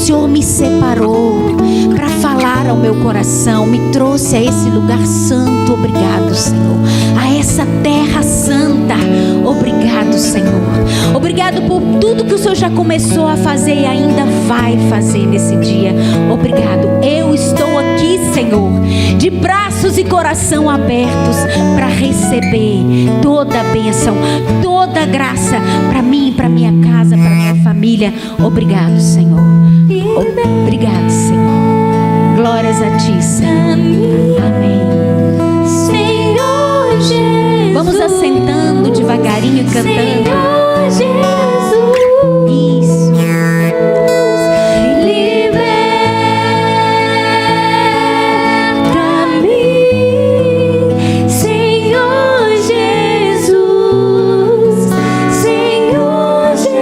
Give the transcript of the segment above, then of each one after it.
Senhor me separou para falar ao meu coração, me trouxe a esse lugar santo. Obrigado, Senhor. A essa terra santa. Obrigado, Senhor. Obrigado por tudo que o Senhor já começou a fazer e ainda vai fazer nesse dia. Obrigado. Eu estou aqui, Senhor, de braços e coração abertos para receber toda a bênção, toda a graça para mim, para minha casa, para minha família. Obrigado, Senhor. Obrigado, Senhor. Glórias a Ti, Senhor. Amém. Senhor Jesus. Vamos assentando devagarinho e cantando. Senhor Jesus. Isso. Liberta-me, Senhor Jesus. Senhor Jesus.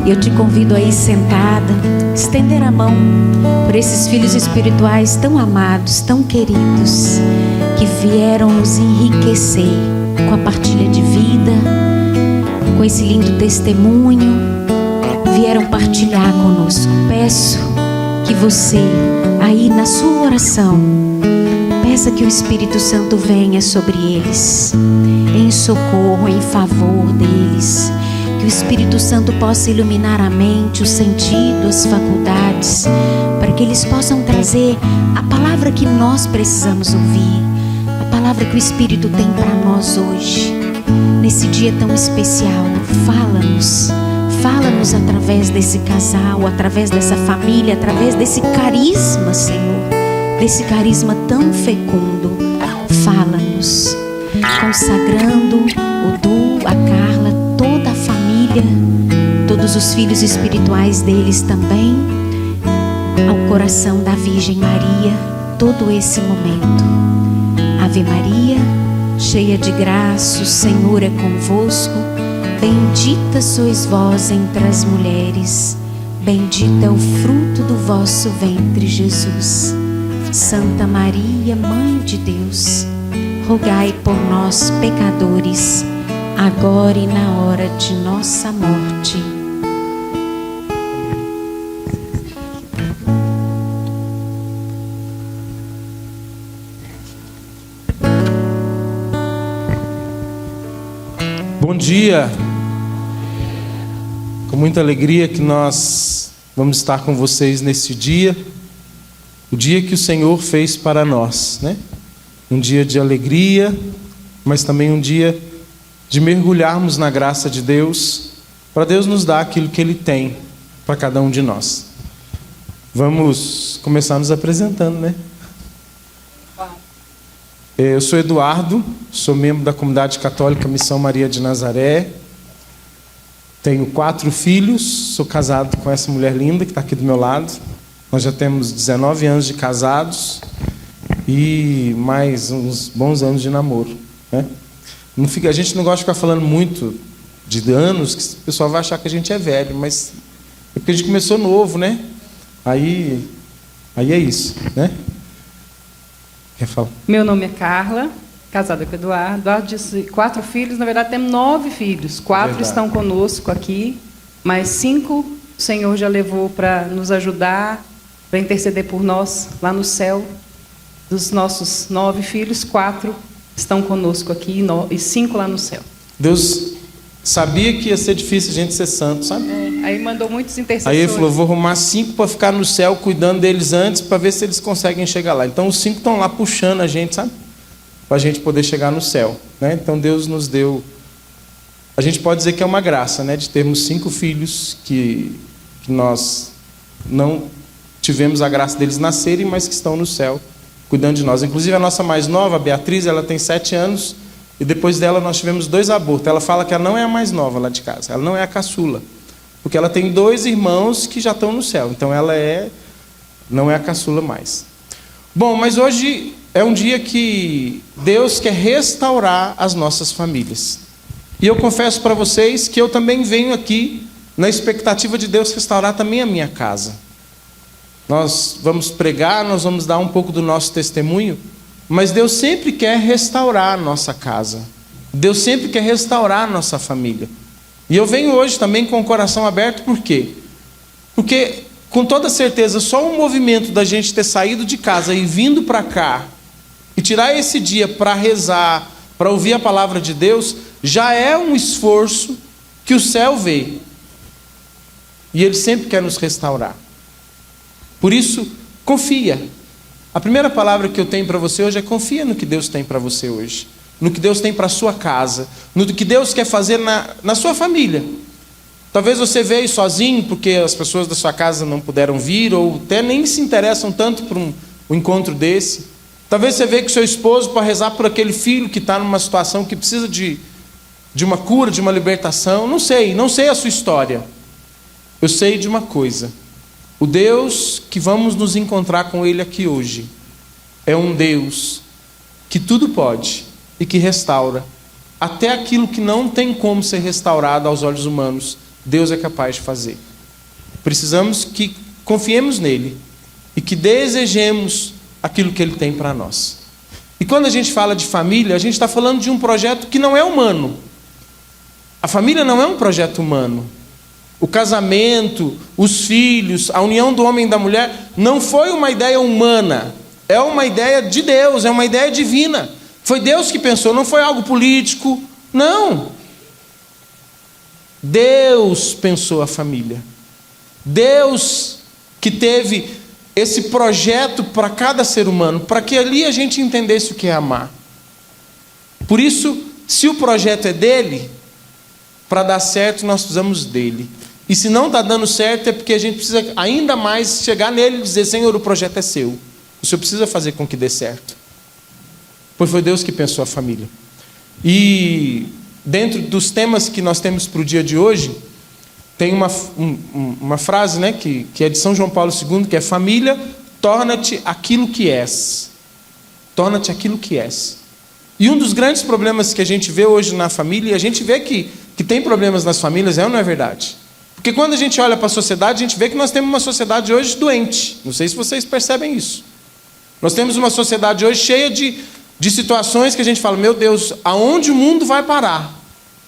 Eu te convido aí sentada, estender a mão por esses filhos espirituais tão amados, tão queridos, que vieram nos enriquecer com a partilha de vida, com esse lindo testemunho, vieram partilhar conosco. Peço que você, aí na sua oração, peça que o Espírito Santo venha sobre eles, em socorro, em favor deles. Que o Espírito Santo possa iluminar a mente, o sentido, as faculdades, para que eles possam trazer a palavra que nós precisamos ouvir, a palavra que o Espírito tem para nós hoje, nesse dia tão especial. Fala-nos através desse casal, através dessa família, através desse carisma, Senhor, desse carisma tão fecundo. Fala-nos, consagrando o Du, a Carla, toda a família, todos os filhos espirituais deles também, ao coração da Virgem Maria, todo esse momento. Ave Maria, cheia de graça, o Senhor é convosco. Bendita sois vós entre as mulheres, bendito é o fruto do vosso ventre, Jesus. Santa Maria, Mãe de Deus, rogai por nós, pecadores, agora e na hora de nossa morte. Bom dia. Com muita alegria que nós vamos estar com vocês nesse dia, o dia que o Senhor fez para nós, né? Um dia de alegria, mas também um dia de mergulharmos na graça de Deus, para Deus nos dar aquilo que Ele tem para cada um de nós. Vamos começar nos apresentando, né? Eu sou Eduardo, sou membro da Comunidade Católica Missão Maria de Nazaré, tenho 4 filhos, sou casado com essa mulher linda que está aqui do meu lado. Nós já temos 19 anos de casados e mais uns bons anos de namoro, né? A gente não gosta de ficar falando muito de anos, que o pessoal vai achar que a gente é velho, mas é porque a gente começou novo, né? Aí é isso, né? Quer falar? Meu nome é Carla, casada com o Eduardo. Eduardo disse 4 filhos, na verdade temos 9 filhos. 4 estão conosco aqui, mas 5 o Senhor já levou para nos ajudar, para interceder por nós lá no céu. Dos nossos 9 filhos, 4 estão conosco aqui e 5 lá no céu. Deus sabia que ia ser difícil a gente ser santo, sabe? Aí mandou muitos intercessores. Aí ele falou, vou arrumar 5 para ficar no céu, cuidando deles antes, para ver se eles conseguem chegar lá. Então os 5 estão lá puxando a gente, sabe? Para a gente poder chegar no céu, né? Então Deus nos deu, a gente pode dizer que é uma graça, né? De termos 5 filhos que nós não tivemos a graça deles nascerem, mas que estão no céu, cuidando de nós. Inclusive a nossa mais nova, a Beatriz, ela tem 7 anos, e depois dela nós tivemos 2 abortos. Ela fala que ela não é a mais nova lá de casa, ela não é a caçula, porque ela tem 2 irmãos que já estão no céu, então ela não é a caçula mais. Bom, mas hoje é um dia que Deus quer restaurar as nossas famílias. E eu confesso para vocês que eu também venho aqui na expectativa de Deus restaurar também a minha casa. Nós vamos pregar, nós vamos dar um pouco do nosso testemunho, mas Deus sempre quer restaurar a nossa casa. Deus sempre quer restaurar a nossa família. E eu venho hoje também com o coração aberto, por quê? Porque, com toda certeza, só o movimento da gente ter saído de casa e vindo para cá, e tirar esse dia para rezar, para ouvir a palavra de Deus, já é um esforço que o céu vê. E Ele sempre quer nos restaurar. Por isso, confia. A primeira palavra que eu tenho para você hoje é: confia no que Deus tem para você hoje. No que Deus tem para a sua casa. No que Deus quer fazer na sua família. Talvez você veio sozinho porque as pessoas da sua casa não puderam vir, ou até nem se interessam tanto por um encontro desse. Talvez você veio com seu esposo para rezar por aquele filho que está numa situação que precisa de uma cura, de uma libertação. Não sei a sua história. Eu sei de uma coisa: o Deus que vamos nos encontrar com Ele aqui hoje é um Deus que tudo pode e que restaura. Até aquilo que não tem como ser restaurado aos olhos humanos, Deus é capaz de fazer. Precisamos que confiemos nele e que desejemos aquilo que Ele tem para nós. E quando a gente fala de família, a gente está falando de um projeto que não é humano. A família não é um projeto humano. O casamento, os filhos, a união do homem e da mulher não foi uma ideia humana. É uma ideia de Deus, é uma ideia divina. Foi Deus que pensou, não foi algo político. Não. Deus pensou a família. Deus que teve esse projeto para cada ser humano, para que ali a gente entendesse o que é amar. Por isso, se o projeto é dele, para dar certo nós precisamos dele. E se não está dando certo é porque a gente precisa ainda mais chegar nele e dizer: Senhor, o projeto é seu. O Senhor precisa fazer com que dê certo. Pois foi Deus que pensou a família. E dentro dos temas que nós temos para o dia de hoje, tem uma frase, né, que é de São João Paulo II, que é: família, torna-te aquilo que és. Torna-te aquilo que és. E um dos grandes problemas que a gente vê hoje na família, e a gente vê que tem problemas nas famílias, é ou não é verdade? Porque quando a gente olha para a sociedade, a gente vê que nós temos uma sociedade hoje doente. Não sei se vocês percebem isso. Nós temos uma sociedade hoje cheia de situações que a gente fala: meu Deus, aonde o mundo vai parar?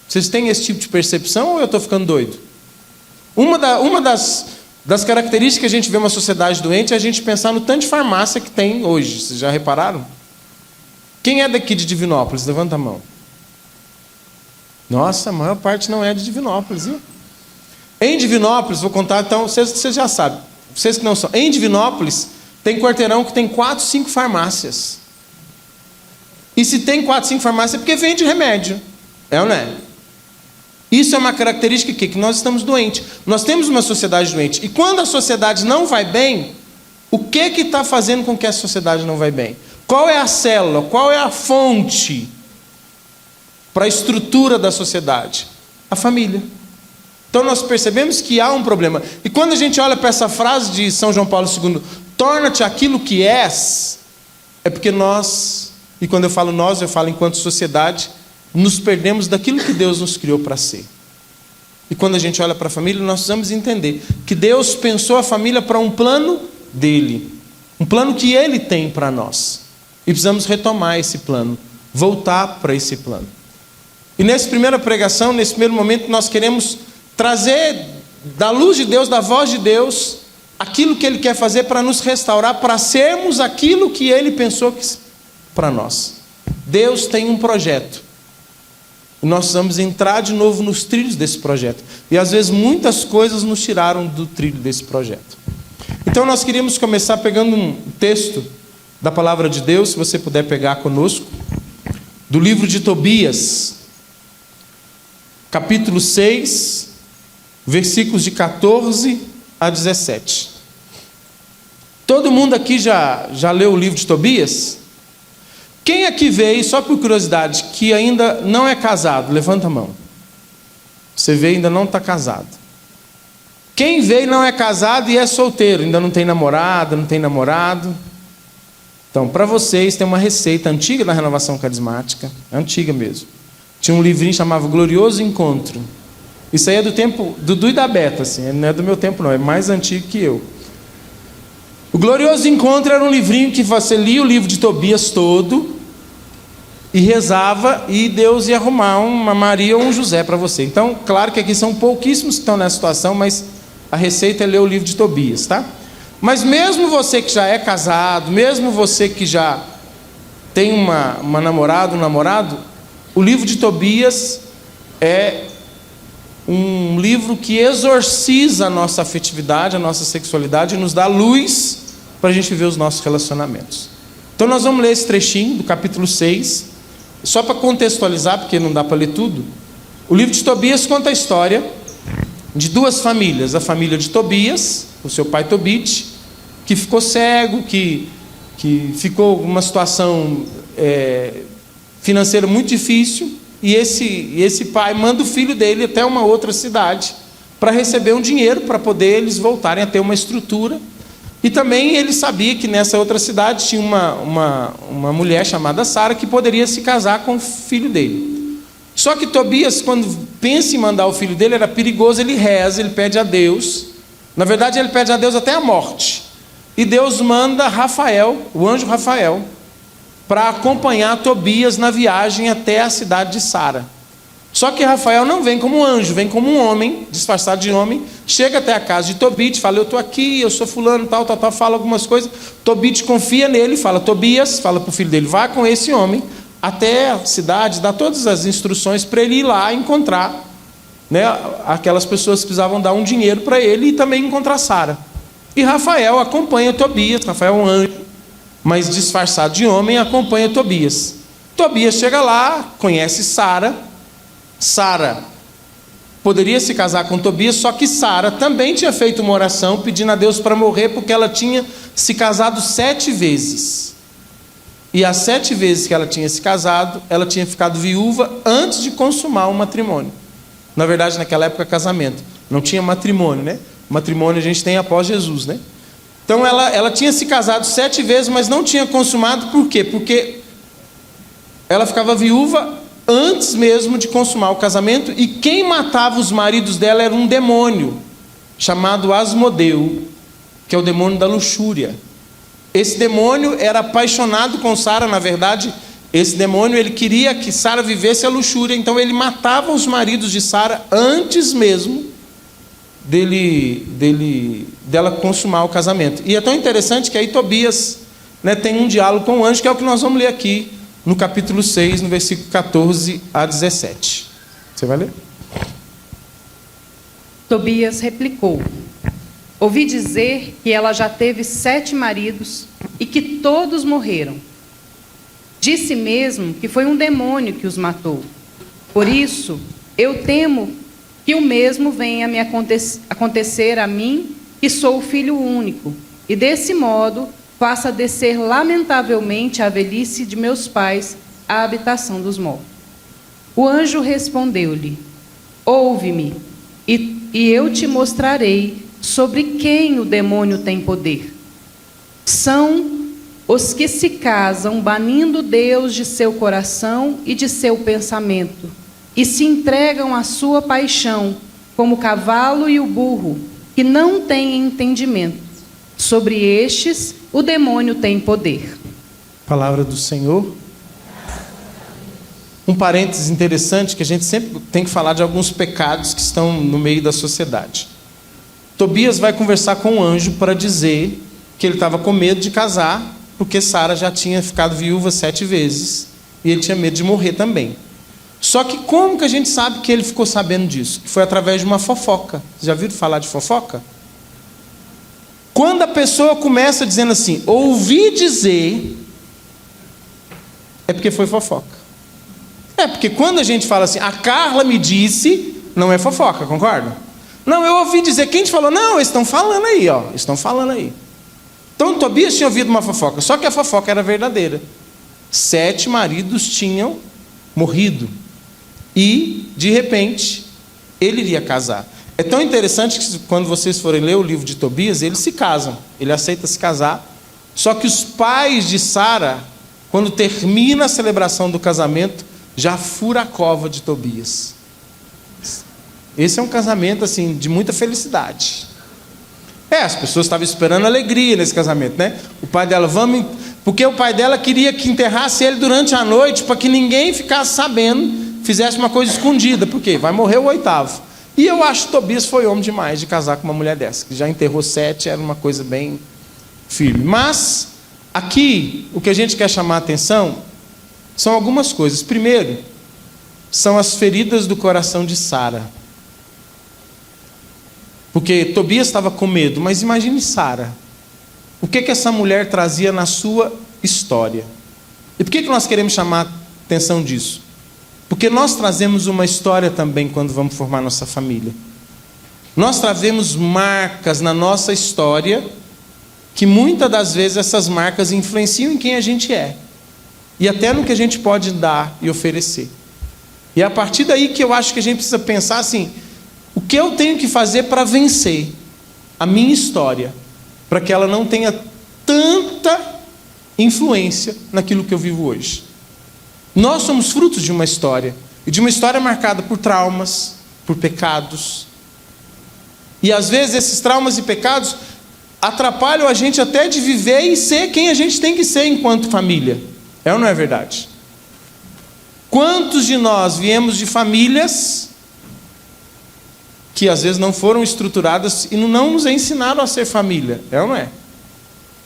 Vocês têm esse tipo de percepção ou eu estou ficando doido? Uma das características que a gente vê uma sociedade doente é a gente pensar no tanto de farmácia que tem hoje. Vocês já repararam? Quem é daqui de Divinópolis? Levanta a mão. Nossa, a maior parte não é de Divinópolis, viu? Em Divinópolis, vou contar então, vocês já sabem. Vocês que não são. Em Divinópolis, tem quarteirão que tem 4, 5 farmácias. E se tem 4, 5 farmácias é porque vende remédio. É ou não é? Isso é uma característica que nós estamos doentes. Nós temos uma sociedade doente. E quando a sociedade não vai bem, o que está fazendo com que a sociedade não vai bem? Qual é a célula? Qual é a fonte para a estrutura da sociedade? A família. Então nós percebemos que há um problema. E quando a gente olha para essa frase de São João Paulo II, torna-te aquilo que és, é porque nós, e quando eu falo nós, eu falo enquanto sociedade, nos perdemos daquilo que Deus nos criou para ser. E quando a gente olha para a família, nós precisamos entender que Deus pensou a família para um plano dele. Um plano que Ele tem para nós. E precisamos retomar esse plano, voltar para esse plano. E nessa primeira pregação, nesse primeiro momento, nós queremos trazer da luz de Deus, da voz de Deus, aquilo que Ele quer fazer para nos restaurar, para sermos aquilo que Ele pensou para nós. Deus tem um projeto. E nós precisamos entrar de novo nos trilhos desse projeto. E às vezes muitas coisas nos tiraram do trilho desse projeto. Então nós queríamos começar pegando um texto da palavra de Deus, se você puder pegar conosco, do livro de Tobias, capítulo 6, versículos de 14 a 17. Todo mundo aqui já leu o livro de Tobias? Quem aqui veio, só por curiosidade, que ainda não é casado? Levanta a mão. Você veio e ainda não está casado. Quem veio e não é casado e é solteiro, ainda não tem namorada, não tem namorado? Então, para vocês, tem uma receita antiga da Renovação Carismática, antiga mesmo. Tinha um livrinho que chamava Glorioso Encontro. Isso aí é do tempo do Dudu e da Beta, assim, não é do meu tempo não, é mais antigo que eu. O Glorioso Encontro era um livrinho que você lia o livro de Tobias todo, e rezava, e Deus ia arrumar uma Maria ou um José para você. Então, claro que aqui são pouquíssimos que estão nessa situação, mas a receita é ler o livro de Tobias, tá? Mas mesmo você que já é casado, mesmo você que já tem uma namorada, um namorado, o livro de Tobias é um livro que exorciza a nossa afetividade, a nossa sexualidade, e nos dá luz para a gente viver os nossos relacionamentos. Então nós vamos ler esse trechinho do capítulo 6, só para contextualizar, porque não dá para ler tudo. O livro de Tobias conta a história de duas famílias: a família de Tobias, o seu pai Tobit, que ficou cego, que ficou numa situação financeira muito difícil, e esse pai manda o filho dele até uma outra cidade para receber um dinheiro para poder eles voltarem a ter uma estrutura. E também ele sabia que nessa outra cidade tinha uma mulher chamada Sara que poderia se casar com o filho dele. Só que Tobias, quando pensa em mandar o filho dele, era perigoso, ele reza, ele pede a Deus. Na verdade, ele pede a Deus até a morte. E Deus manda Rafael, o anjo Rafael, para acompanhar Tobias na viagem até a cidade de Sara. Só que Rafael não vem como um anjo, vem como um homem, disfarçado de homem, chega até a casa de Tobit, fala: eu estou aqui, eu sou fulano, tal, fala algumas coisas. Tobit confia nele, fala: Tobias, fala para o filho dele, vá com esse homem até a cidade, dá todas as instruções para ele ir lá encontrar, né, aquelas pessoas que precisavam dar um dinheiro para ele, e também encontrar Sara. E Rafael acompanha Tobias, Rafael é um anjo, mas disfarçado de homem, acompanha Tobias. Tobias chega lá, conhece Sara. Sara poderia se casar com Tobias, só que Sara também tinha feito uma oração pedindo a Deus para morrer, porque ela tinha se casado 7 vezes. E as 7 vezes que ela tinha se casado, ela tinha ficado viúva antes de consumar o matrimônio. Na verdade, naquela época, casamento. Não tinha matrimônio, né? Matrimônio a gente tem após Jesus, né? Então ela tinha se casado 7 vezes, mas não tinha consumado. Por quê? Porque ela ficava viúva antes mesmo de consumar o casamento, e quem matava os maridos dela era um demônio chamado Asmodeu, que é o demônio da luxúria. Esse demônio era apaixonado com Sara. Na verdade, esse demônio, ele queria que Sara vivesse a luxúria, então ele matava os maridos de Sara antes mesmo dela consumar o casamento. E é tão interessante que aí Tobias, né, tem um diálogo com o anjo, que é o que nós vamos ler aqui no capítulo 6, no versículo 14 a 17. Você vai ler? Tobias replicou: ouvi dizer que ela já teve 7 maridos e que todos morreram. Disse mesmo que foi um demônio que os matou. Por isso, eu temo que o mesmo venha me acontecer a mim, que sou o filho único, e desse modo faça descer lamentavelmente a velhice de meus pais à habitação dos mortos. O anjo respondeu-lhe: ouve-me, e eu te mostrarei sobre quem o demônio tem poder. São os que se casam banindo Deus de seu coração e de seu pensamento, e se entregam à sua paixão, como o cavalo e o burro, que não têm entendimento. Sobre estes, o demônio tem poder. Palavra do Senhor. Um parênteses interessante, que a gente sempre tem que falar de alguns pecados que estão no meio da sociedade. Tobias vai conversar com o anjo para dizer que ele estava com medo de casar, porque Sara já tinha ficado viúva 7 vezes, e ele tinha medo de morrer também. Só que como que a gente sabe que ele ficou sabendo disso? Foi através de uma fofoca. Já viram falar de fofoca? Quando a pessoa começa dizendo assim, ouvi dizer, é porque foi fofoca. É porque quando a gente fala assim, a Carla me disse, não é fofoca, concorda? Não, eu ouvi dizer, quem te falou? Não, eles estão falando aí, ó, estão falando aí. Então Tobias tinha ouvido uma fofoca, só que a fofoca era verdadeira. 7 maridos tinham morrido. E, de repente, ele iria casar. É tão interessante que quando vocês forem ler o livro de Tobias, eles se casam, ele aceita se casar. Só que os pais de Sara, quando termina a celebração do casamento, já fura a cova de Tobias. Esse é um casamento assim de muita felicidade. As pessoas estavam esperando alegria nesse casamento, né? O pai dela, vamos porque o pai dela queria que enterrasse ele durante a noite, para que ninguém ficasse sabendo, fizesse uma coisa escondida, porque vai morrer o 8º. E eu acho que Tobias foi homem demais de casar com uma mulher dessa, que já enterrou 7, era uma coisa bem firme. Mas, aqui, o que a gente quer chamar a atenção são algumas coisas. Primeiro, são as feridas do coração de Sara. Porque Tobias estava com medo, mas imagine Sara. O que essa mulher trazia na sua história? E por que nós queremos chamar a atenção disso? Porque nós trazemos uma história também quando vamos formar nossa família. Nós trazemos marcas na nossa história, que muitas das vezes essas marcas influenciam em quem a gente é. E até no que a gente pode dar e oferecer. E é a partir daí que eu acho que a gente precisa pensar assim, o que eu tenho que fazer para vencer a minha história, para que ela não tenha tanta influência naquilo que eu vivo hoje. Nós somos frutos de uma história, e de uma história marcada por traumas, por pecados. E às vezes esses traumas e pecados atrapalham a gente até de viver e ser quem a gente tem que ser enquanto família. É ou não é verdade? Quantos de nós viemos de famílias que às vezes não foram estruturadas e não nos ensinaram a ser família? É ou não é?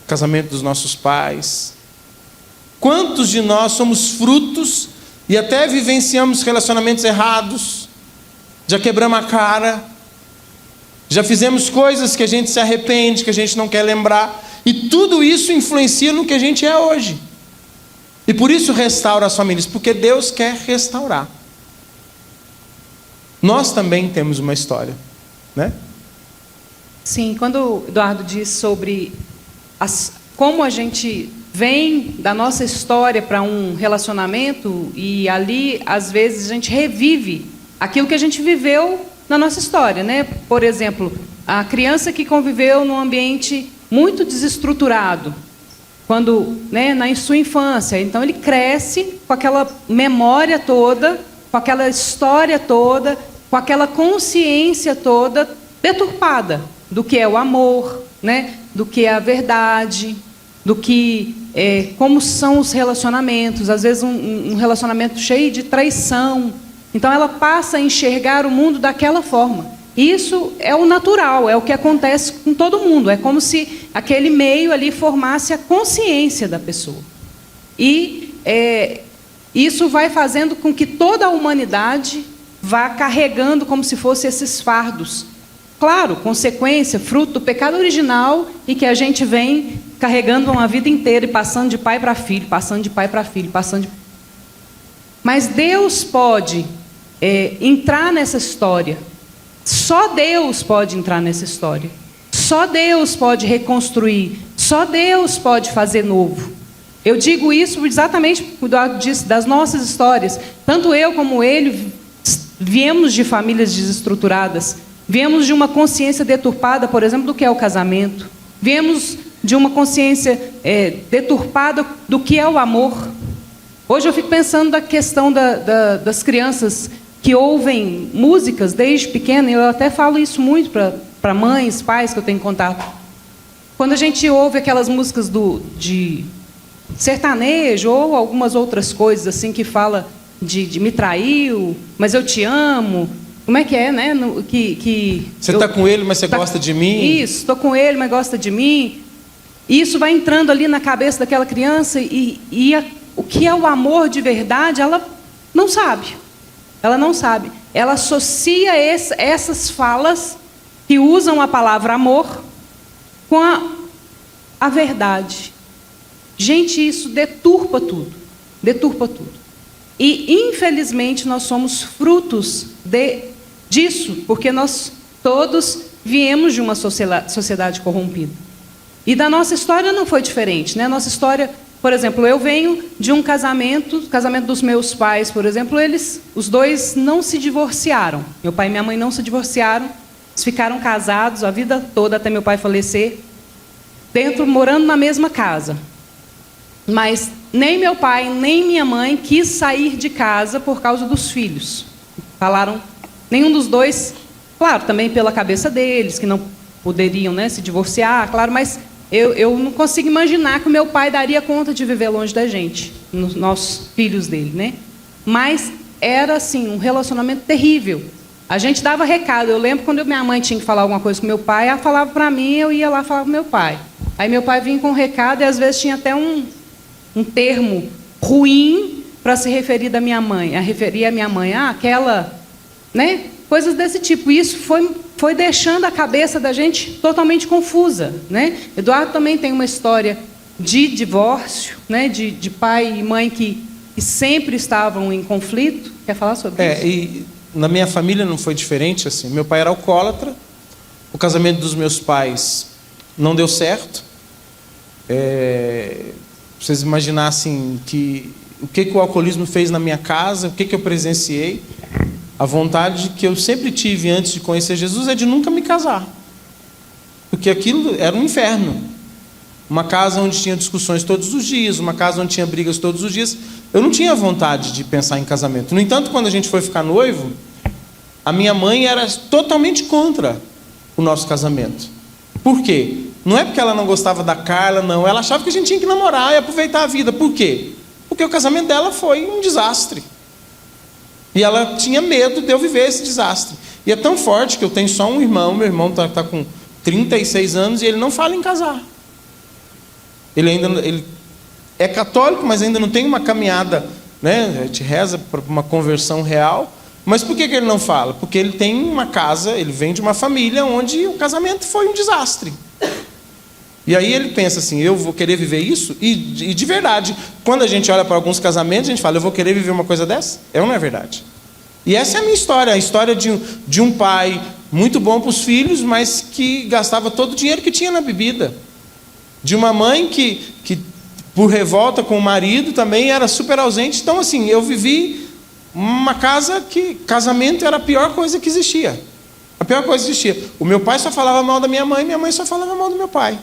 Casamento dos nossos pais. Quantos de nós somos frutos e até vivenciamos relacionamentos errados? Já quebramos a cara, já fizemos coisas que a gente se arrepende, que a gente não quer lembrar, e tudo isso influencia no que a gente é hoje. E por isso restaura as famílias, porque Deus quer restaurar. Nós também temos uma história, né? Sim, quando o Eduardo diz sobre como a gente vem da nossa história para um relacionamento, e ali, às vezes, a gente revive aquilo que a gente viveu na nossa história, né? Por exemplo, a criança que conviveu num ambiente muito desestruturado, quando, né, na sua infância, então ele cresce com aquela memória toda, com aquela história toda, com aquela consciência toda deturpada do que é o amor, né, do que é a verdade, do que como são os relacionamentos, às vezes um relacionamento cheio de traição. Então ela passa a enxergar o mundo daquela forma. Isso é o natural, é o que acontece com todo mundo. É como se aquele meio ali formasse a consciência da pessoa. E isso vai fazendo com que toda a humanidade vá carregando como se fossem esses fardos. Claro, consequência, fruto do pecado original, e que a gente vem carregando uma vida inteira e passando de pai para filho, passando de pai para filho, passando de... Mas Deus pode entrar nessa história. Só Deus pode entrar nessa história. Só Deus pode reconstruir. Só Deus pode fazer novo. Eu digo isso exatamente por causa disso, das nossas histórias. Tanto eu como ele viemos de famílias desestruturadas. Viemos de uma consciência deturpada, por exemplo, do que é o casamento. Viemos de uma consciência deturpada do que é o amor. Hoje eu fico pensando da questão das crianças que ouvem músicas desde pequena, e eu até falo isso muito para mães, pais que eu tenho contato. Quando a gente ouve aquelas músicas de sertanejo ou algumas outras coisas assim que fala de me traiu, mas eu te amo. Como é que é, né? Você está com ele, mas você gosta de mim? Isso, estou com ele, mas gosta de mim. E isso vai entrando ali na cabeça daquela criança, o que é o amor de verdade, ela não sabe. Ela não sabe. Ela associa essas falas que usam a palavra amor com a verdade. Gente, isso deturpa tudo. Deturpa tudo. E, infelizmente, nós somos frutos disso, porque nós todos viemos de uma sociedade corrompida. E da nossa história não foi diferente, né? Nossa história, por exemplo, eu venho de um casamento dos meus pais, por exemplo, os dois não se divorciaram. Meu pai e minha mãe não se divorciaram, eles ficaram casados a vida toda até meu pai falecer, morando na mesma casa. Mas nem meu pai, nem minha mãe quis sair de casa por causa dos filhos. Falaram, nenhum dos dois, claro, também pela cabeça deles, que não poderiam, né, se divorciar, claro, mas Eu não consigo imaginar que o meu pai daria conta de viver longe da gente, nossos filhos dele, né? Mas era, assim, um relacionamento terrível. A gente dava recado. Eu lembro quando minha mãe tinha que falar alguma coisa com meu pai, ela falava para mim, eu ia lá falar com meu pai. Aí meu pai vinha com um recado e às vezes tinha até um termo ruim para se referir da minha mãe. Referir a minha mãe, aquela, né? Coisas desse tipo. Isso foi deixando a cabeça da gente totalmente confusa, né? Eduardo também tem uma história de divórcio, né? De pai e mãe que sempre estavam em conflito. Quer falar sobre isso? E na minha família não foi diferente, assim. Meu pai era alcoólatra, o casamento dos meus pais não deu certo. Vocês imaginassem o que o alcoolismo fez na minha casa, o que eu presenciei. A vontade que eu sempre tive antes de conhecer Jesus é de nunca me casar. Porque aquilo era um inferno. Uma casa onde tinha discussões todos os dias, uma casa onde tinha brigas todos os dias. Eu não tinha vontade de pensar em casamento. No entanto, quando a gente foi ficar noivo, a minha mãe era totalmente contra o nosso casamento. Por quê? Não é porque ela não gostava da Carla, não. Ela achava que a gente tinha que namorar e aproveitar a vida. Por quê? Porque o casamento dela foi um desastre. E ela tinha medo de eu viver esse desastre. E é tão forte que eu tenho só um irmão. Meu irmão está com 36 anos e ele não fala em casar. Ele é católico, mas ainda não tem uma caminhada, né? A gente reza para uma conversão real. Mas por que ele não fala? Porque ele tem uma casa, ele vem de uma família onde o casamento foi um desastre. E aí ele pensa assim, eu vou querer viver isso? E de verdade, quando a gente olha para alguns casamentos, a gente fala, eu vou querer viver uma coisa dessa? É ou não é verdade? E essa é a minha história, a história de um pai muito bom para os filhos, mas que gastava todo o dinheiro que tinha na bebida. De uma mãe que por revolta com o marido, também era super ausente. Então, assim, eu vivi uma casa que casamento era a pior coisa que existia. A pior coisa que existia. O meu pai só falava mal da minha mãe só falava mal do meu pai.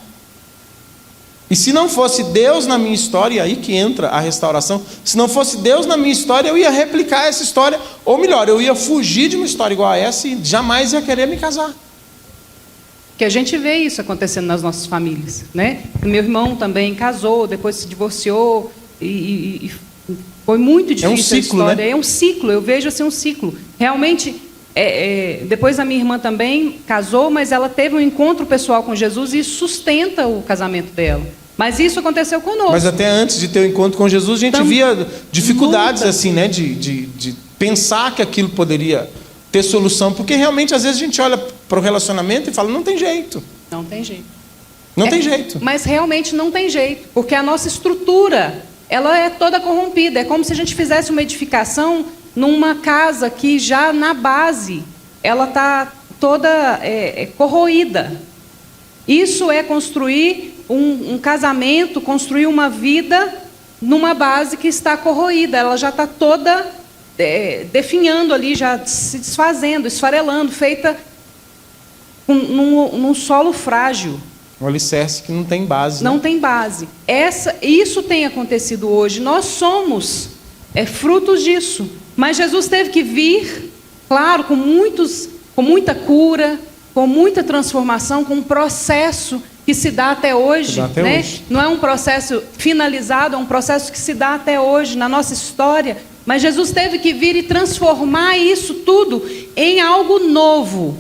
E se não fosse Deus na minha história, e aí que entra a restauração, se não fosse Deus na minha história, eu ia replicar essa história, ou melhor, eu ia fugir de uma história igual a essa e jamais ia querer me casar. Que a gente vê isso acontecendo nas nossas famílias, né? Meu irmão também casou, depois se divorciou, e foi muito difícil a história. Né? É um ciclo, eu vejo assim um ciclo. Realmente, depois a minha irmã também casou, mas ela teve um encontro pessoal com Jesus e isso sustenta o casamento dela. Mas isso aconteceu conosco. Mas até antes de ter o encontro com Jesus, a gente via dificuldades assim, né? De pensar que aquilo poderia ter solução. Porque realmente, às vezes, a gente olha para o relacionamento e fala, não tem jeito. Não tem jeito. Não tem jeito. Mas realmente não tem jeito. Porque a nossa estrutura, ela é toda corrompida. É como se a gente fizesse uma edificação numa casa que já na base, ela está toda corroída. Isso é construir um casamento, construir uma vida numa base que está corroída. Ela já está toda definhando ali, já se desfazendo, esfarelando, feita num solo frágil. Um alicerce que não tem base. Não né? tem base. Isso tem acontecido hoje. Nós somos frutos disso. Mas Jesus teve que vir, claro, com muita cura, com muita transformação, com um processo que se dá até hoje. Hoje. Não é um processo finalizado, é um processo que se dá até hoje na nossa história. Mas Jesus teve que vir e transformar isso tudo em algo novo.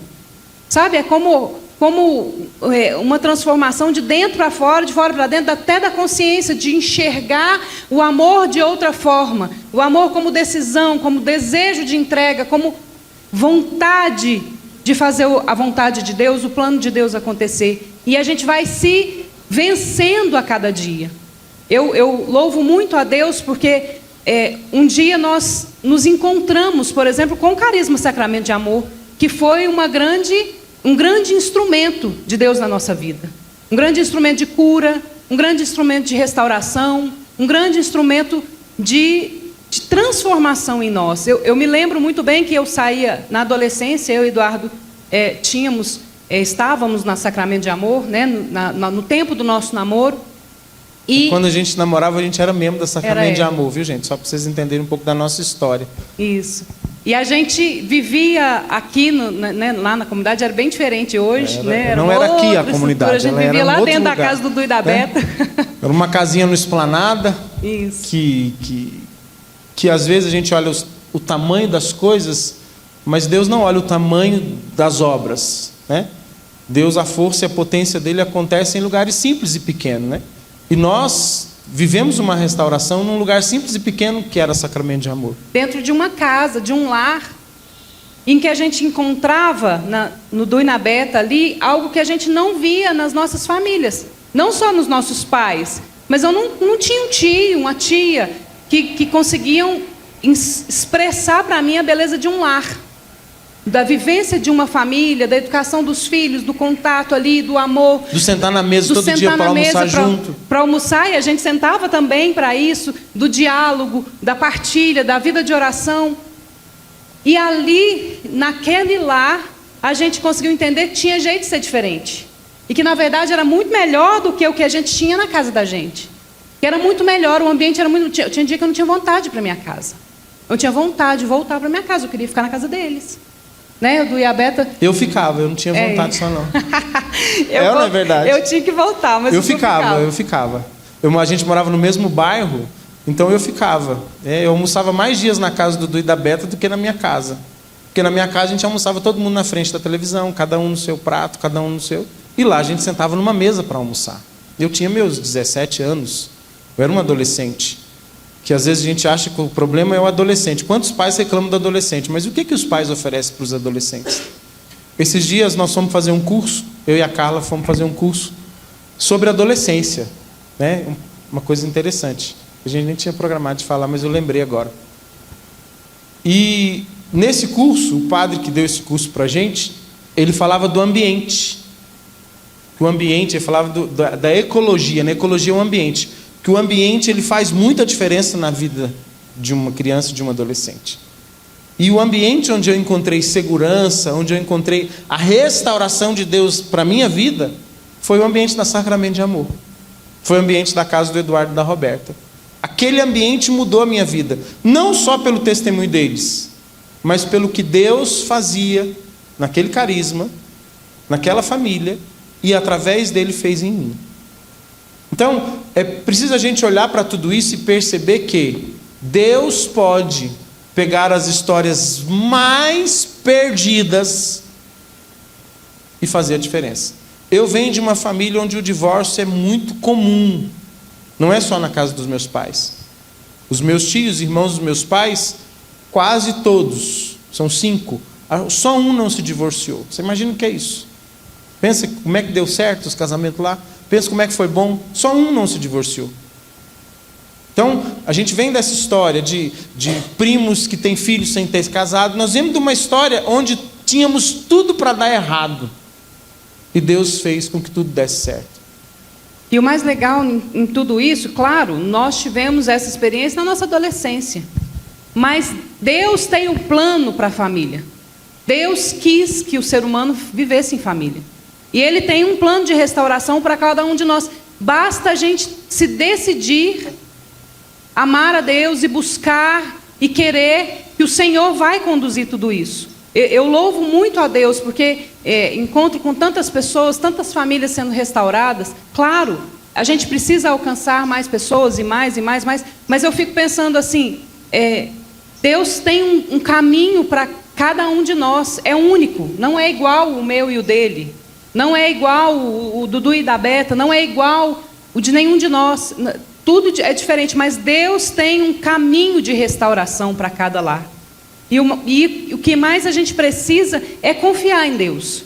Sabe, é como uma transformação de dentro para fora, de fora para dentro, até da consciência, de enxergar o amor de outra forma. O amor como decisão, como desejo de entrega, como vontade de fazer a vontade de Deus, o plano de Deus acontecer. E a gente vai se vencendo a cada dia. Eu louvo muito a Deus porque um dia nós nos encontramos, por exemplo, com o Carisma Sacramento de Amor, que foi um grande instrumento de Deus na nossa vida. Um grande instrumento de cura, um grande instrumento de restauração, um grande instrumento de transformação em nós. Eu me lembro muito bem que eu saía na adolescência, eu e Eduardo estávamos na Sacramento de Amor, né, no tempo do nosso namoro. E quando a gente namorava, a gente era membro da Sacramento de Amor, viu, gente? Só para vocês entenderem um pouco da nossa história. Isso. E a gente vivia aqui, lá na comunidade, era bem diferente hoje. Não era aqui a comunidade. A gente vivia lá dentro da casa do Du e da Beta. Era uma casinha no Esplanada. Isso. Que às vezes a gente olha o tamanho das coisas, mas Deus não olha o tamanho das obras, né? Deus, a força e a potência dele acontecem em lugares simples e pequenos, né? E nós vivemos uma restauração num lugar simples e pequeno que era Sacramento de Amor. Dentro de uma casa, de um lar, em que a gente encontrava no Du e na Beta ali algo que a gente não via nas nossas famílias. Não só nos nossos pais, mas eu não tinha um tio, uma tia que conseguiam expressar para mim a beleza de um lar, da vivência de uma família, da educação dos filhos, do contato ali, do amor. Do sentar na mesa todo dia para almoçar junto. Para almoçar, e a gente sentava também para isso, do diálogo, da partilha, da vida de oração. E ali, naquele lar, a gente conseguiu entender que tinha jeito de ser diferente. E que, na verdade, era muito melhor do que o que a gente tinha na casa da gente. Que era muito melhor, o ambiente era muito... Tinha dia que eu não tinha vontade de ir para minha casa. Eu tinha vontade de voltar para minha casa, eu queria ficar na casa deles. Né? O Du e a Beta... Eu ficava, eu não tinha vontade só não. Não é verdade? Eu tinha que voltar, mas eu ficava. A gente morava no mesmo bairro, então eu ficava. Eu almoçava mais dias na casa do Du e da Beta do que na minha casa. Porque na minha casa a gente almoçava todo mundo na frente da televisão, cada um no seu prato, cada um no seu... E lá a gente sentava numa mesa para almoçar. Eu tinha meus 17 anos, eu era um adolescente. Que às vezes a gente acha que o problema é o adolescente. Quantos pais reclamam do adolescente? Mas o que os pais oferecem para os adolescentes? Esses dias nós fomos fazer um curso, eu e a Carla fomos fazer um curso sobre adolescência, né? Uma coisa interessante. A gente nem tinha programado de falar, mas eu lembrei agora. E nesse curso, o padre que deu esse curso para a gente, ele falava do ambiente. O ambiente, ele falava da ecologia, né? Ecologia é um ambiente. Que o ambiente ele faz muita diferença na vida de uma criança e de um adolescente. E o ambiente onde eu encontrei segurança, onde eu encontrei a restauração de Deus para a minha vida, foi o ambiente da Sacramento de Amor. Foi o ambiente da casa do Eduardo e da Roberta. Aquele ambiente mudou a minha vida. Não só pelo testemunho deles, mas pelo que Deus fazia naquele carisma, naquela família, e através dele fez em mim. Então, é preciso a gente olhar para tudo isso e perceber que Deus pode pegar as histórias mais perdidas e fazer a diferença. Eu venho de uma família onde o divórcio é muito comum. Não é só na casa dos meus pais. Os meus tios, irmãos dos meus pais, quase todos, são 5, só um não se divorciou. Você imagina o que é isso? Pensa como é que deu certo os casamentos lá. Pensa como é que foi bom. Só um não se divorciou. Então, a gente vem dessa história de primos que têm filhos sem ter casado. Nós vemos de uma história onde tínhamos tudo para dar errado. E Deus fez com que tudo desse certo. E o mais legal em tudo isso, claro, nós tivemos essa experiência na nossa adolescência. Mas Deus tem um plano para a família. Deus quis que o ser humano vivesse em família. E Ele tem um plano de restauração para cada um de nós. Basta a gente se decidir, amar a Deus e buscar e querer que o Senhor vai conduzir tudo isso. Eu louvo muito a Deus porque encontro com tantas pessoas, tantas famílias sendo restauradas. Claro, a gente precisa alcançar mais pessoas e mais, mas eu fico pensando assim, Deus tem um caminho para cada um de nós, é único, não é igual o meu e o dele. Não é igual o do Du e da Beta, não é igual o de nenhum de nós. Tudo é diferente, mas Deus tem um caminho de restauração para cada lar. E o que mais a gente precisa é confiar em Deus.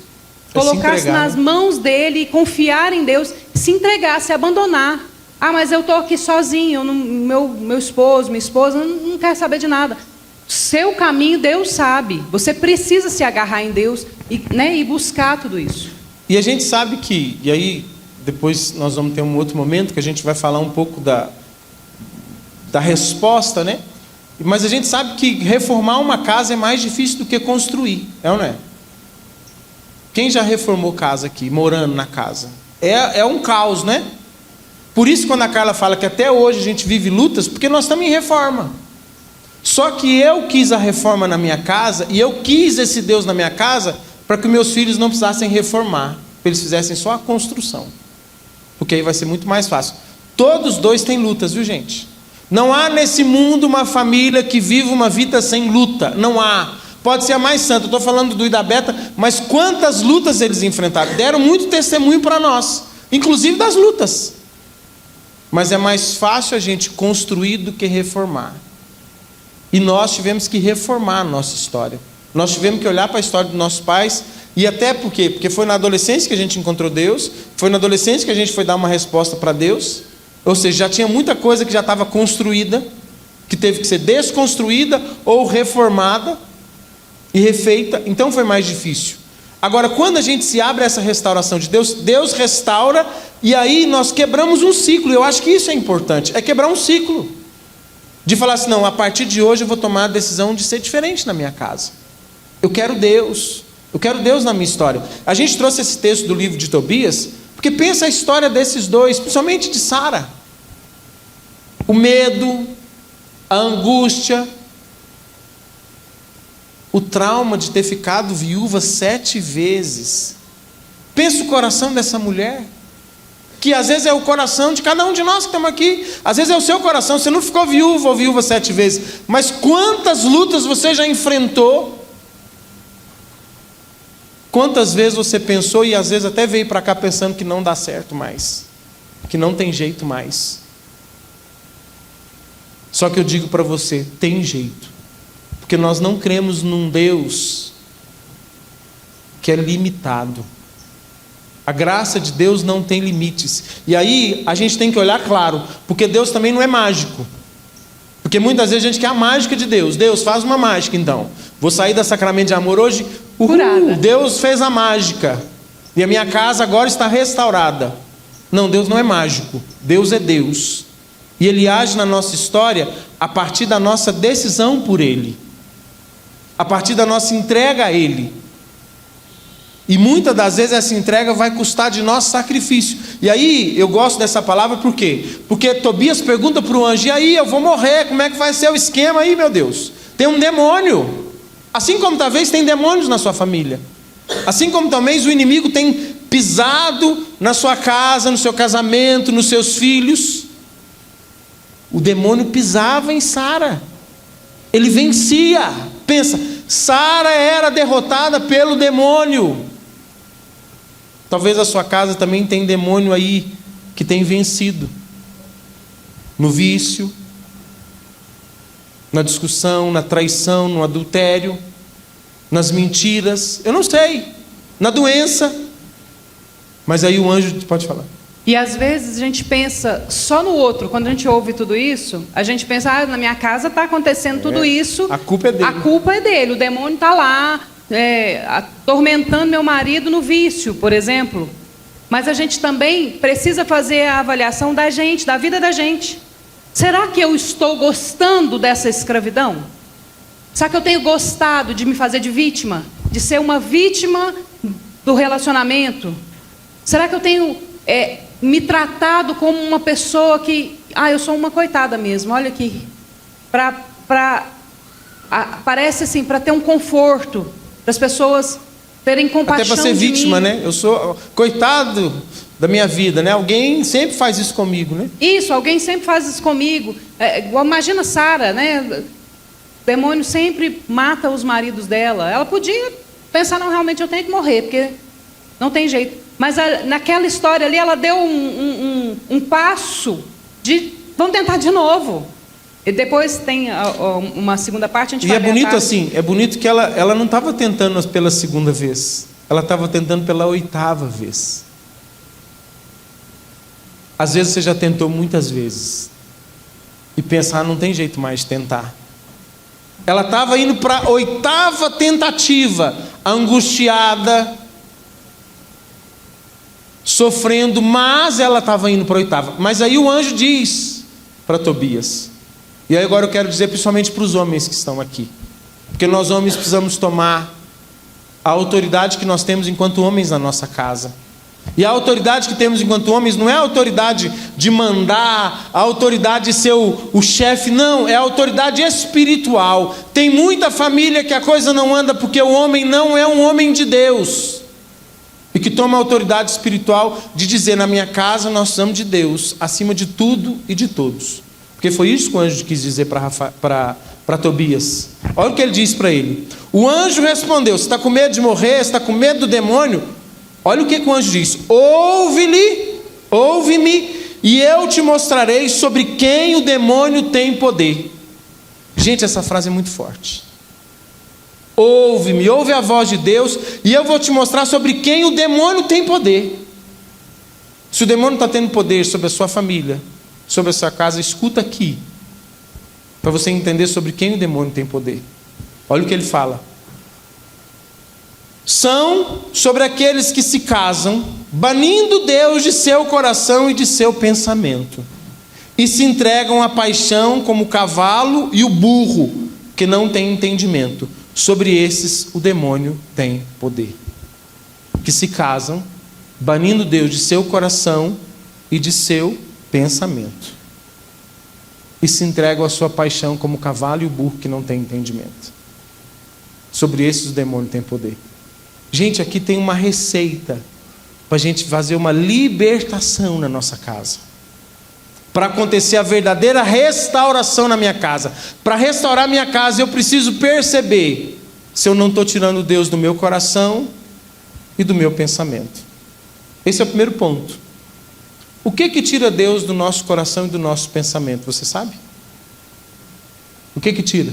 Colocar-se nas mãos dele e confiar em Deus, se entregar, se abandonar. Ah, mas eu estou aqui sozinho, meu esposo, minha esposa, não quer saber de nada. Seu caminho Deus sabe. Você precisa se agarrar em Deus e buscar tudo isso. E a gente sabe que, e aí depois nós vamos ter um outro momento que a gente vai falar um pouco da resposta, né? Mas a gente sabe que reformar uma casa é mais difícil do que construir, é ou não é? Quem já reformou casa aqui, morando na casa? É um caos, né? Por isso quando a Carla fala que até hoje a gente vive lutas, porque nós estamos em reforma. Só que eu quis a reforma na minha casa, e eu quis esse Deus na minha casa, para que meus filhos não precisassem reformar, para eles fizessem só a construção. Porque aí vai ser muito mais fácil. Todos dois têm lutas, viu, gente? Não há nesse mundo uma família que vive uma vida sem luta. Não há. Pode ser a mais santa. Eu estou falando do Ida Beta, mas quantas lutas eles enfrentaram? Deram muito testemunho para nós, inclusive das lutas. Mas é mais fácil a gente construir do que reformar. E nós tivemos que reformar a nossa história. Nós tivemos que olhar para a história dos nossos pais. E até por quê? Porque foi na adolescência que a gente encontrou Deus. Foi na adolescência que a gente foi dar uma resposta para Deus. Ou seja, já tinha muita coisa que já estava construída, que teve que ser desconstruída ou reformada e refeita. Então foi mais difícil. Agora, quando a gente se abre a essa restauração de Deus, Deus restaura, e aí nós quebramos um ciclo. Eu acho que isso é importante, é quebrar um ciclo. De falar assim, não, a partir de hoje eu vou tomar a decisão de ser diferente na minha casa. Eu quero Deus na minha história. A gente trouxe esse texto do livro de Tobias, porque pensa a história desses dois, principalmente de Sara. O medo, a angústia, o trauma de ter ficado viúva 7 vezes. Pensa o coração dessa mulher, que às vezes é o coração de cada um de nós que estamos aqui. Às vezes é o seu coração. Você não ficou viúva ou viúva 7 vezes, mas quantas lutas você já enfrentou? Quantas vezes você pensou e às vezes até veio para cá pensando que não dá certo mais, que não tem jeito mais. Só que eu digo para você, tem jeito. Porque nós não cremos num Deus que é limitado. A graça de Deus não tem limites. E aí a gente tem que olhar claro, porque Deus também não é mágico. Porque muitas vezes a gente quer a mágica de Deus. Deus, faz uma mágica então. Vou sair da sacramento de amor hoje. Deus fez a mágica. E a minha casa agora está restaurada. Não, Deus não é mágico. Deus é Deus. E Ele age na nossa história a partir da nossa decisão por Ele. A partir da nossa entrega a Ele. E muitas das vezes essa entrega vai custar de nós sacrifício. E aí eu gosto dessa palavra por quê? Porque Tobias pergunta para o anjo, e aí eu vou morrer, como é que vai ser o esquema aí, meu Deus? Tem um demônio. Assim como talvez tem demônios na sua família. Assim como talvez o inimigo tem pisado na sua casa, no seu casamento, nos seus filhos. O demônio pisava em Sara. Ele vencia. Pensa, Sara era derrotada pelo demônio. Talvez a sua casa também tem demônio aí que tem vencido. No vício, na discussão, na traição, no adultério, nas mentiras, eu não sei, na doença. Mas aí o anjo pode falar. E às vezes a gente pensa só no outro. Quando a gente ouve tudo isso, a gente pensa, na minha casa está acontecendo tudo isso. A culpa é dele. A culpa é dele, o demônio está lá, atormentando meu marido no vício, por exemplo. Mas a gente também precisa fazer a avaliação da gente, da vida da gente. Será que eu estou gostando dessa escravidão? Será que eu tenho gostado de me fazer de vítima? De ser uma vítima do relacionamento? Será que eu tenho me tratado como uma pessoa que... eu sou uma coitada mesmo, olha aqui. Parece assim, para ter um conforto, para as pessoas terem compaixão de mim. Até para ser vítima, né? Eu sou coitado da minha vida, né? Alguém sempre faz isso comigo, né? Isso, alguém sempre faz isso comigo. Imagina Sara, né? O demônio sempre mata os maridos dela. Ela podia pensar, não, realmente eu tenho que morrer, porque não tem jeito. Mas naquela história ali, ela deu um passo de, vamos tentar de novo. E depois tem uma segunda parte, a gente vai ver. E é bonito assim, é bonito que ela não estava tentando pela segunda vez. Ela estava tentando pela 8ª vez. Às vezes você já tentou muitas vezes. E pensar, não tem jeito mais de tentar. Ela estava indo para a 8ª tentativa, angustiada, sofrendo, mas ela estava indo para a 8ª. Mas aí o anjo diz para Tobias, e aí agora eu quero dizer principalmente para os homens que estão aqui, porque nós homens precisamos tomar a autoridade que nós temos enquanto homens na nossa casa. E a autoridade que temos enquanto homens não é a autoridade de mandar, a autoridade de ser o chefe, não, é a autoridade espiritual. Tem muita família que a coisa não anda porque o homem não é um homem de Deus. E que toma a autoridade espiritual de dizer: na minha casa nós precisamos de Deus, acima de tudo e de todos. Porque foi isso que o anjo quis dizer para Tobias. Olha o que ele disse para ele. O anjo respondeu: você está com medo de morrer? Você está com medo do demônio? Olha o que o anjo diz: ouve-me, e eu te mostrarei sobre quem o demônio tem poder. Gente, essa frase é muito forte. Ouve-me, ouve a voz de Deus, e eu vou te mostrar sobre quem o demônio tem poder. Se o demônio está tendo poder sobre a sua família, sobre a sua casa, escuta aqui, para você entender sobre quem o demônio tem poder. Olha o que ele fala. São sobre aqueles que se casam, banindo Deus de seu coração e de seu pensamento, e se entregam à paixão como o cavalo e o burro, que não tem entendimento. Sobre esses o demônio tem poder. Que se casam, banindo Deus de seu coração e de seu pensamento, e se entregam à sua paixão como o cavalo e o burro, que não tem entendimento. Sobre esses o demônio tem poder. Gente, aqui tem uma receita para a gente fazer uma libertação na nossa casa. Para acontecer a verdadeira restauração na minha casa. Para restaurar minha casa, eu preciso perceber se eu não estou tirando Deus do meu coração e do meu pensamento. Esse é o primeiro ponto. O que tira Deus do nosso coração e do nosso pensamento? Você sabe? O que tira?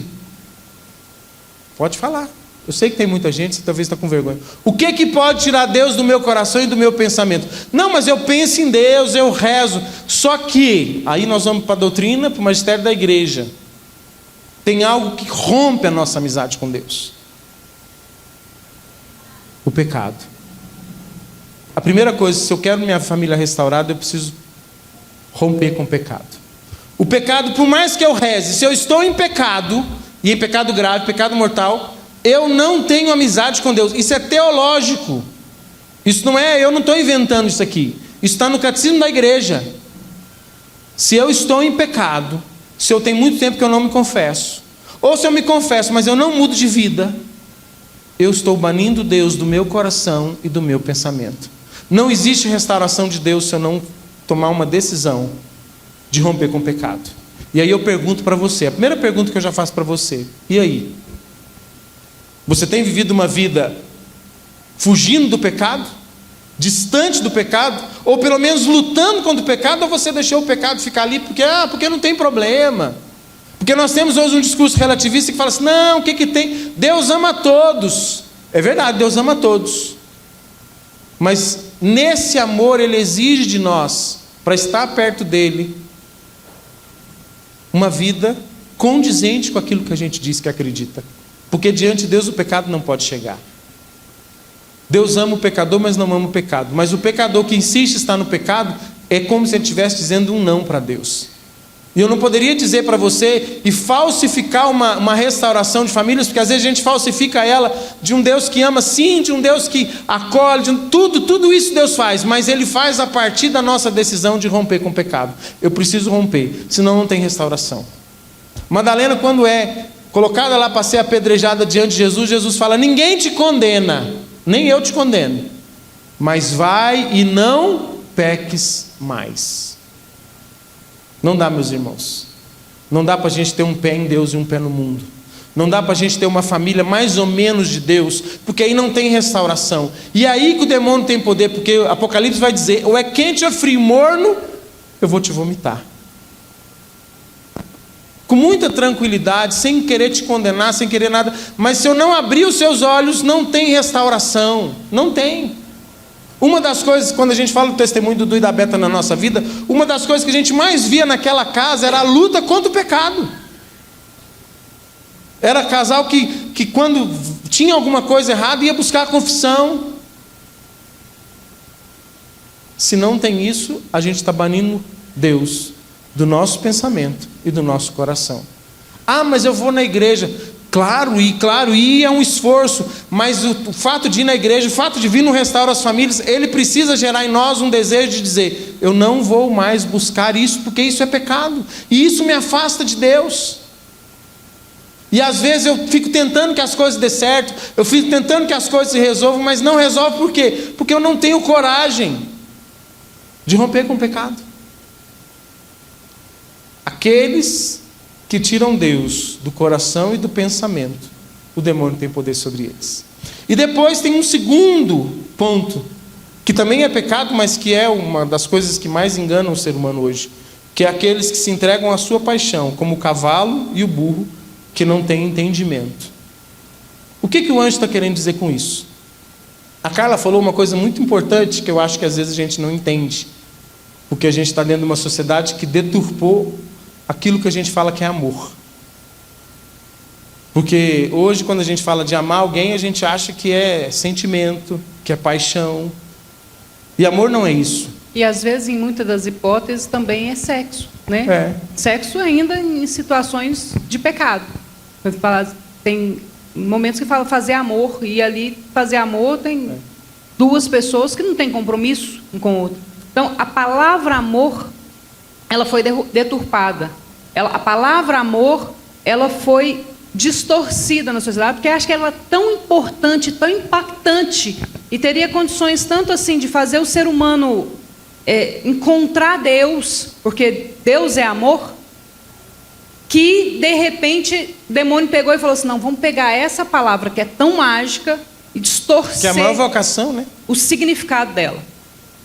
Pode falar. Eu sei que tem muita gente, você talvez está com vergonha. O que pode tirar Deus do meu coração e do meu pensamento? Não, mas eu penso em Deus, eu rezo. Só que, aí nós vamos para a doutrina, para o magistério da igreja. Tem algo que rompe a nossa amizade com Deus. O pecado. A primeira coisa, se eu quero minha família restaurada, eu preciso romper com o pecado. O pecado, por mais que eu reze, se eu estou em pecado, e em pecado grave, pecado mortal, eu não tenho amizade com Deus. Isso é teológico. Isso não é, eu não estou inventando isso aqui. Isso está no catecismo da igreja. Se eu estou em pecado, se eu tenho muito tempo que eu não me confesso, ou se eu me confesso, mas eu não mudo de vida, eu estou banindo Deus do meu coração e do meu pensamento. Não existe restauração de Deus se eu não tomar uma decisão de romper com o pecado. E aí eu pergunto para você, a primeira pergunta que eu já faço para você: e aí? Você tem vivido uma vida fugindo do pecado? Distante do pecado? Ou pelo menos lutando contra o pecado? Ou você deixou o pecado ficar ali porque não tem problema? Porque nós temos hoje um discurso relativista que fala assim: não, o que tem? Deus ama a todos. É verdade, Deus ama a todos. Mas nesse amor Ele exige de nós, para estar perto dEle, uma vida condizente com aquilo que a gente diz que acredita. Porque diante de Deus o pecado não pode chegar. Deus ama o pecador, mas não ama o pecado. Mas o pecador que insiste em estar no pecado, é como se ele estivesse dizendo um não para Deus. E eu não poderia dizer para você e falsificar uma restauração de famílias, porque às vezes a gente falsifica ela de um Deus que ama sim, de um Deus que acolhe, tudo isso Deus faz, mas Ele faz a partir da nossa decisão de romper com o pecado. Eu preciso romper, senão não tem restauração. Madalena, quando é colocada lá para ser apedrejada diante de Jesus, Jesus fala: ninguém te condena, nem eu te condeno, mas vai e não peques mais. Não dá, meus irmãos. Não dá para a gente ter um pé em Deus e um pé no mundo. Não dá para a gente ter uma família mais ou menos de Deus, porque aí não tem restauração. E aí que o demônio tem poder, porque Apocalipse vai dizer: ou é quente ou é frio, morno, eu vou te vomitar. Com muita tranquilidade, sem querer te condenar, sem querer nada. Mas se eu não abrir os seus olhos, não tem restauração. Não tem. Uma das coisas, quando a gente fala do testemunho do Dudu e da Beta na nossa vida, uma das coisas que a gente mais via naquela casa era a luta contra o pecado. Era casal que quando tinha alguma coisa errada, ia buscar a confissão. Se não tem isso, a gente está banindo Deus do nosso pensamento e do nosso coração. Ah, mas eu vou na igreja. Claro, e é um esforço, mas o fato de ir na igreja, o fato de vir no Restaura as Famílias, ele precisa gerar em nós um desejo de dizer: eu não vou mais buscar isso, porque isso é pecado, e isso me afasta de Deus. E às vezes eu fico tentando que as coisas dê certo, eu fico tentando que as coisas se resolvam, mas não resolve. Por quê? Porque eu não tenho coragem de romper com o pecado. Aqueles que tiram Deus do coração e do pensamento, o demônio tem poder sobre eles. E depois tem um segundo ponto, que também é pecado, mas que é uma das coisas que mais enganam o ser humano hoje, que é aqueles que se entregam à sua paixão, como o cavalo e o burro, que não têm entendimento. O que o anjo está querendo dizer com isso? A Carla falou uma coisa muito importante, que eu acho que às vezes a gente não entende, porque a gente está dentro de uma sociedade que deturpou aquilo que a gente fala que é amor. Porque hoje, quando a gente fala de amar alguém, a gente acha que é sentimento, que é paixão. E amor não é isso. E às vezes, em muitas das hipóteses, também é sexo, né? É. Sexo ainda em situações de pecado. Tem momentos que fala fazer amor, e ali fazer amor tem duas pessoas que não têm compromisso um com o outro. Então, a palavra amor, ela foi deturpada. A palavra amor, ela foi distorcida na sociedade, porque acho que ela é tão importante, tão impactante, e teria condições tanto assim de fazer o ser humano encontrar Deus, porque Deus é amor, que de repente o demônio pegou e falou assim: não, vamos pegar essa palavra que é tão mágica e distorcer, que é a maior vocação, né? O significado dela.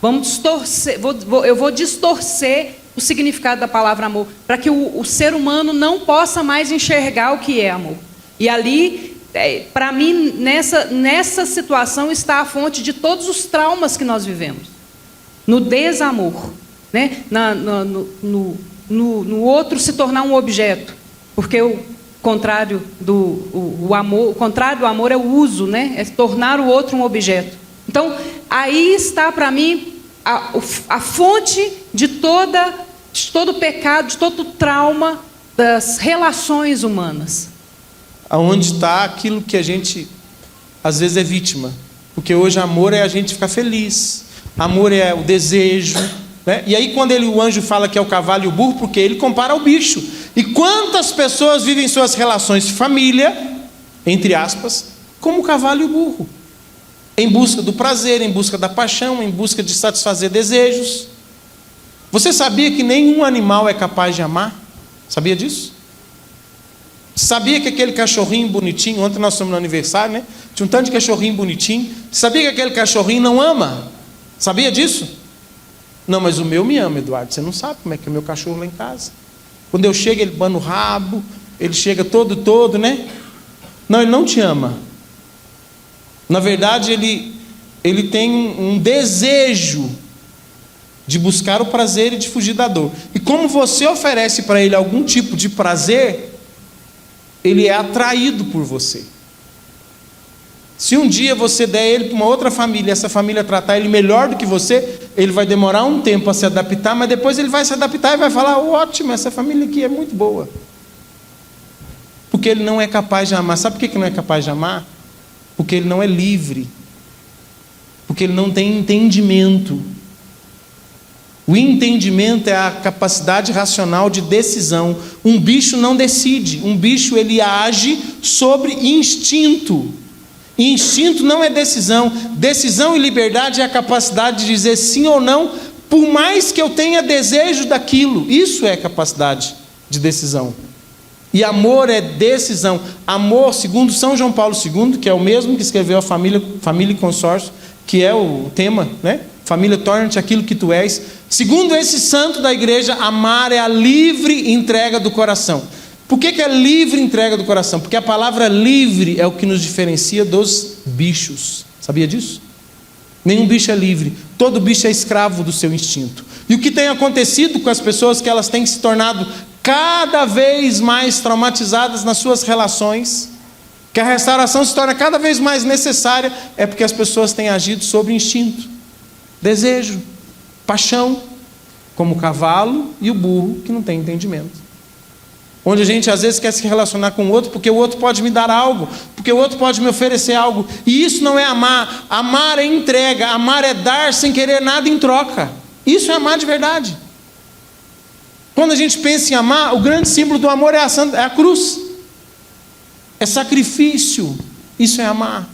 Vamos distorcer, eu vou distorcer o significado da palavra amor, para que o ser humano não possa mais enxergar o que é amor. E ali, para mim, nessa situação está a fonte de todos os traumas que nós vivemos. No desamor, né? No outro se tornar um objeto, porque o contrário do amor, o contrário do amor é o uso, né? É tornar o outro um objeto. Então, aí está para mim a fonte de todo pecado, de todo trauma das relações humanas. Aonde está aquilo que a gente às vezes é vítima, porque hoje amor é a gente ficar feliz, amor é o desejo, né? E aí quando o anjo fala que é o cavalo e o burro, porque ele compara ao bicho. E quantas pessoas vivem suas relações família, entre aspas, como o cavalo e o burro, em busca do prazer, em busca da paixão, em busca de satisfazer desejos. Você sabia que nenhum animal é capaz de amar? Sabia disso? Sabia que aquele cachorrinho bonitinho, ontem nós fomos no aniversário, né? Tinha um tanto de cachorrinho bonitinho. Sabia que aquele cachorrinho não ama? Sabia disso? Não, mas o meu me ama, Eduardo. Você não sabe como é que é o meu cachorro lá em casa. Quando eu chego, ele bana o rabo, ele chega todo, né? Não, ele não te ama. Na verdade, ele tem um desejo de buscar o prazer e de fugir da dor. E como você oferece para ele algum tipo de prazer, ele é atraído por você. Se um dia você der ele para uma outra família, essa família tratar ele melhor do que você, ele vai demorar um tempo a se adaptar, mas depois ele vai se adaptar e vai falar: ótimo, essa família aqui é muito boa. Porque ele não é capaz de amar. Sabe por que não é capaz de amar? Porque ele não é livre. Porque ele não tem entendimento. O entendimento é a capacidade racional de decisão. Um bicho não decide. Um bicho, ele age sobre instinto. E instinto não é decisão. Decisão e liberdade é a capacidade de dizer sim ou não, por mais que eu tenha desejo daquilo. Isso é capacidade de decisão. E amor é decisão. Amor, segundo São João Paulo II, que é o mesmo que escreveu a Família e Consórcio, que é o tema, né? Família, torna-te aquilo que tu és. Segundo esse santo da igreja, amar é a livre entrega do coração. Por que é livre entrega do coração? Porque a palavra livre é o que nos diferencia dos bichos. Sabia disso? Nenhum bicho é livre. Todo bicho é escravo do seu instinto. E o que tem acontecido com as pessoas, que elas têm se tornado cada vez mais traumatizadas nas suas relações, que a restauração se torna cada vez mais necessária, é porque as pessoas têm agido sobre instinto, desejo, paixão, como o cavalo e o burro que não tem entendimento. onde a gente às vezes quer se relacionar com o outro porque o outro pode me dar algo, porque o outro pode me oferecer algo, e isso não é amar. Amar é entrega, amar é dar sem querer nada em troca. Isso é amar de verdade. Quando a gente pensa em amar, o grande símbolo do amor é a cruz, é sacrifício. Isso é amar.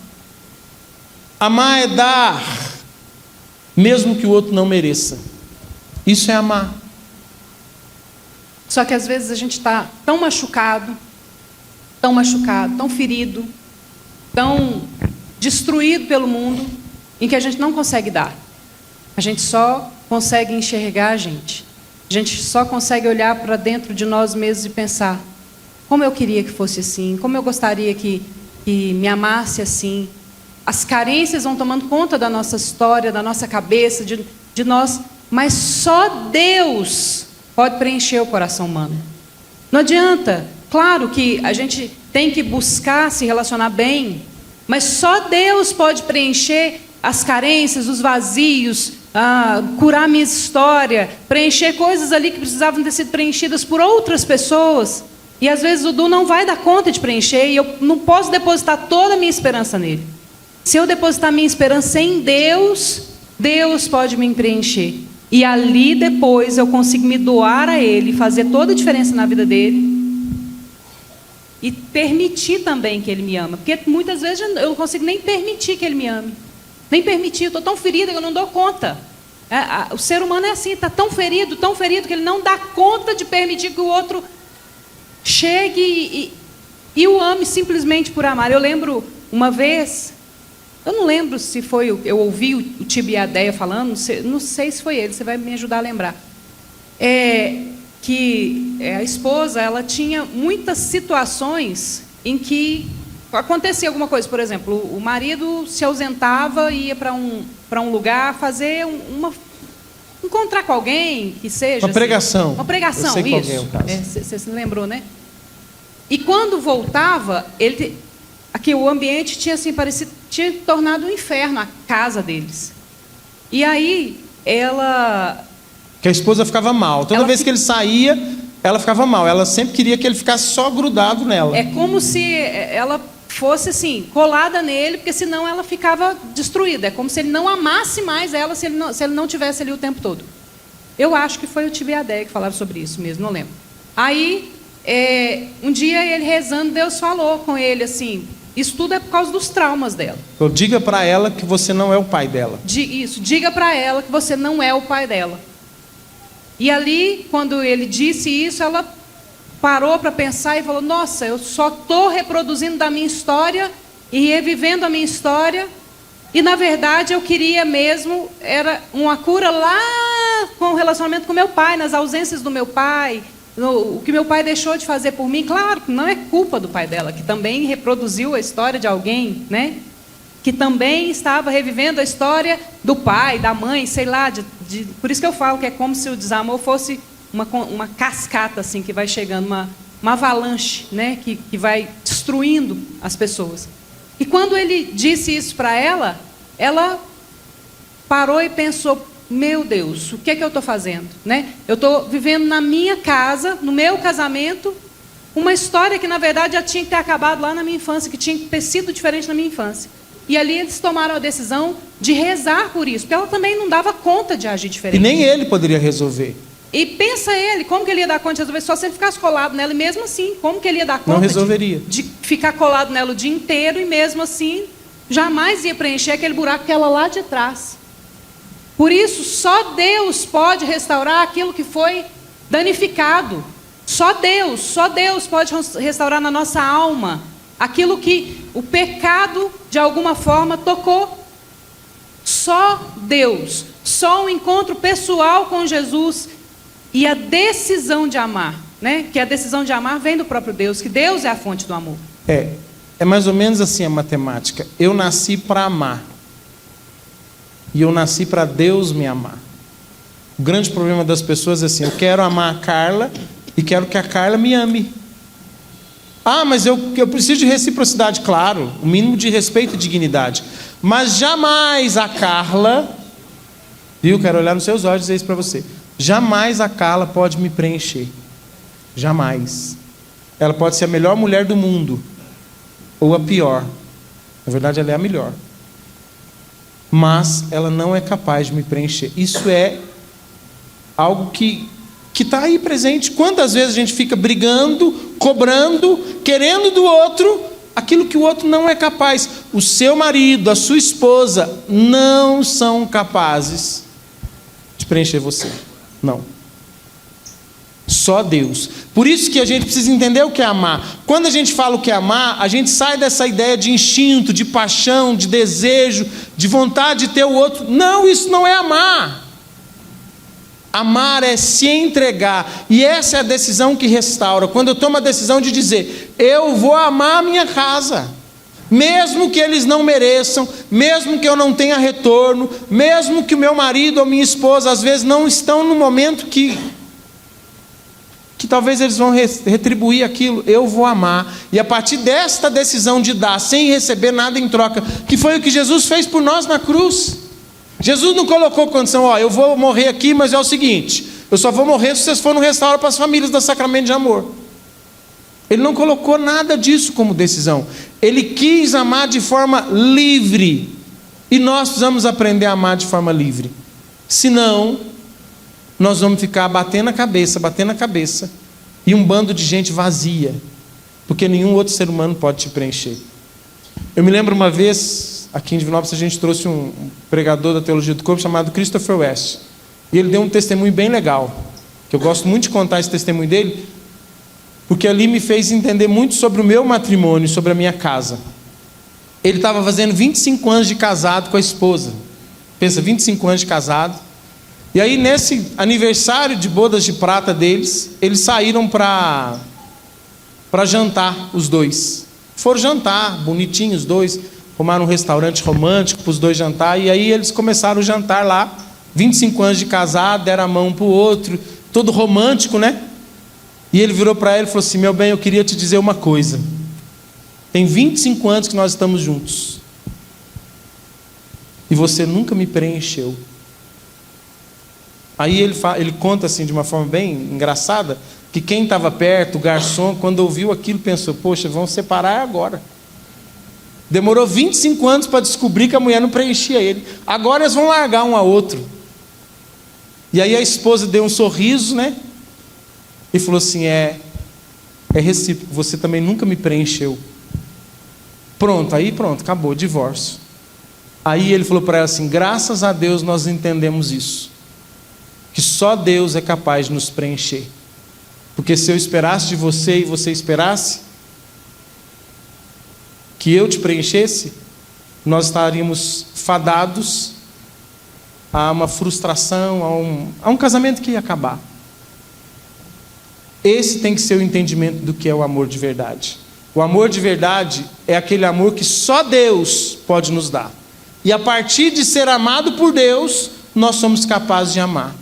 Amar é dar, mesmo que o outro não mereça. Isso é amar. Só que às vezes a gente está tão machucado, tão ferido, tão destruído pelo mundo, em que a gente não consegue dar. A gente só consegue enxergar a gente. A gente só consegue olhar para dentro de nós mesmos e pensar: como eu queria que fosse assim, como eu gostaria que me amasse assim. As carências vão tomando conta da nossa história, da nossa cabeça, de nós, mas só Deus pode preencher o coração humano. Não adianta. Claro que a gente tem que buscar se relacionar bem, mas só Deus pode preencher as carências, os vazios, curar minha história, preencher coisas ali que precisavam ter sido preenchidas por outras pessoas. E às vezes o Du não vai dar conta de preencher, e eu não posso depositar toda a minha esperança nele. Se eu depositar minha esperança em Deus, Deus pode me preencher. E ali depois eu consigo me doar a Ele, fazer toda a diferença na vida dele. E permitir também que Ele me ama. Porque muitas vezes eu não consigo nem permitir que Ele me ame. Nem permitir, eu estou tão ferida que eu não dou conta. O ser humano é assim, está tão ferido que ele não dá conta de permitir que o outro chegue e o ame simplesmente por amar. Eu lembro uma vez, eu não lembro se foi, eu ouvi o Tibiadeia falando, não sei se foi ele, você vai me ajudar a lembrar. Que a esposa, ela tinha muitas situações em que acontecia alguma coisa. Por exemplo, o marido se ausentava e ia para um lugar fazer encontrar com alguém, que seja... Uma pregação. Assim, uma pregação, eu sei isso. Qual é o caso. Você se lembrou, né? E quando voltava, aqui o ambiente tinha assim, tinha tornado um inferno a casa deles. E aí, que a esposa ficava mal. Toda vez que ele saía, ela ficava mal. Ela sempre queria que ele ficasse só grudado nela. É como se ela fosse assim, colada nele, porque senão ela ficava destruída. É como se ele não amasse mais ela, se ele não tivesse ali o tempo todo. Eu acho que foi o Tibiadeia que falava sobre isso mesmo, não lembro. Aí, um dia ele rezando, Deus falou com ele assim: isso tudo é por causa dos traumas dela. Então, diga para ela que você não é o pai dela. Diga para ela que você não é o pai dela. E ali, quando ele disse isso, ela parou para pensar e falou: nossa, eu só estou reproduzindo da minha história e revivendo a minha história. E na verdade eu queria mesmo, era uma cura lá com o relacionamento com meu pai, nas ausências do meu pai, o que meu pai deixou de fazer por mim. Claro que não é culpa do pai dela, que também reproduziu a história de alguém, né? Que também estava revivendo a história do pai, da mãe, sei lá. Por isso que eu falo que é como se o desamor fosse uma cascata assim, que vai chegando, uma avalanche, né? Que vai destruindo as pessoas. E quando ele disse isso para ela parou e pensou: meu Deus, o que é que eu estou fazendo? Né? Eu estou vivendo na minha casa, no meu casamento, uma história que na verdade já tinha que ter acabado lá na minha infância, que tinha que ter sido diferente na minha infância. E ali eles tomaram a decisão de rezar por isso, porque ela também não dava conta de agir diferente. E nem ele poderia resolver. E pensa ele, como que ele ia dar conta de resolver? Só se ele ficasse colado nela, e mesmo assim, como que ele ia dar conta não resolveria. De ficar colado nela o dia inteiro, e mesmo assim, jamais ia preencher aquele buraco que ela lá de trás. Por isso, só Deus pode restaurar aquilo que foi danificado. Só Deus pode restaurar na nossa alma aquilo que o pecado, de alguma forma, tocou. Só Deus. Só um encontro pessoal com Jesus e a decisão de amar, né? Que a decisão de amar vem do próprio Deus, que Deus é a fonte do amor. É mais ou menos assim a matemática. Eu nasci para amar. E eu nasci para Deus me amar. O grande problema das pessoas é assim: eu quero amar a Carla e quero que a Carla me ame. Mas eu preciso de reciprocidade, claro, o mínimo de respeito e dignidade. Mas jamais a Carla, viu? Quero olhar nos seus olhos e dizer isso para você. Jamais a Carla pode me preencher. Jamais. Ela pode ser a melhor mulher do mundo, ou a pior. Na verdade, ela é a melhor. Mas ela não é capaz de me preencher. Isso é algo que está aí presente. Quantas vezes a gente fica brigando, cobrando, querendo do outro aquilo que o outro não é capaz. O seu marido, a sua esposa não são capazes de preencher você. Não. Só Deus. Por isso que a gente precisa entender o que é amar. Quando a gente fala o que é amar, a gente sai dessa ideia de instinto, de paixão, de desejo, de vontade de ter o outro. Não, isso não é amar. Amar é se entregar. E essa é a decisão que restaura. Quando eu tomo a decisão de dizer, eu vou amar a minha casa, mesmo que eles não mereçam, mesmo que eu não tenha retorno, mesmo que o meu marido ou minha esposa às vezes não estão no momento que talvez eles vão retribuir aquilo, eu vou amar. E a partir desta decisão de dar sem receber nada em troca, que foi o que Jesus fez por nós na cruz. Jesus não colocou condição, eu vou morrer aqui, mas é o seguinte, eu só vou morrer se vocês forem no restauro para as famílias da Sacramento de Amor. Ele não colocou nada disso como decisão. Ele quis amar de forma livre. E nós precisamos aprender a amar de forma livre. Senão, nós vamos ficar batendo a cabeça, e um bando de gente vazia, porque nenhum outro ser humano pode te preencher. Eu me lembro uma vez, aqui em Divinópolis, a gente trouxe um pregador da teologia do corpo chamado Christopher West, e ele deu um testemunho bem legal, que eu gosto muito de contar esse testemunho dele, porque ali me fez entender muito sobre o meu matrimônio, sobre a minha casa. Ele estava fazendo 25 anos de casado com a esposa. Pensa, 25 anos de casado. E aí, nesse aniversário de bodas de prata deles, eles saíram para jantar, os dois. Foram jantar, bonitinhos os dois, arrumaram um restaurante romântico para os dois jantar, e aí eles começaram o jantar lá, 25 anos de casado, deram a mão um para o outro, todo romântico, né? E ele virou para ela e falou assim, meu bem, eu queria te dizer uma coisa. Tem 25 anos que nós estamos juntos, e você nunca me preencheu. Aí ele conta assim de uma forma bem engraçada, que quem estava perto, o garçom, quando ouviu aquilo, pensou, poxa, vão separar agora. Demorou 25 anos para descobrir que a mulher não preenchia ele. Agora eles vão largar um ao outro. E aí a esposa deu um sorriso, né? E falou assim, é recíproco, você também nunca me preencheu. Pronto, acabou, divórcio. Aí ele falou para ela assim, graças a Deus nós entendemos isso. Que só Deus é capaz de nos preencher. Porque se eu esperasse de você e você esperasse que eu te preenchesse, nós estaríamos fadados a uma frustração, a um casamento que ia acabar. Esse tem que ser o entendimento do que é o amor de verdade. O amor de verdade é aquele amor que só Deus pode nos dar. E a partir de ser amado por Deus, nós somos capazes de amar.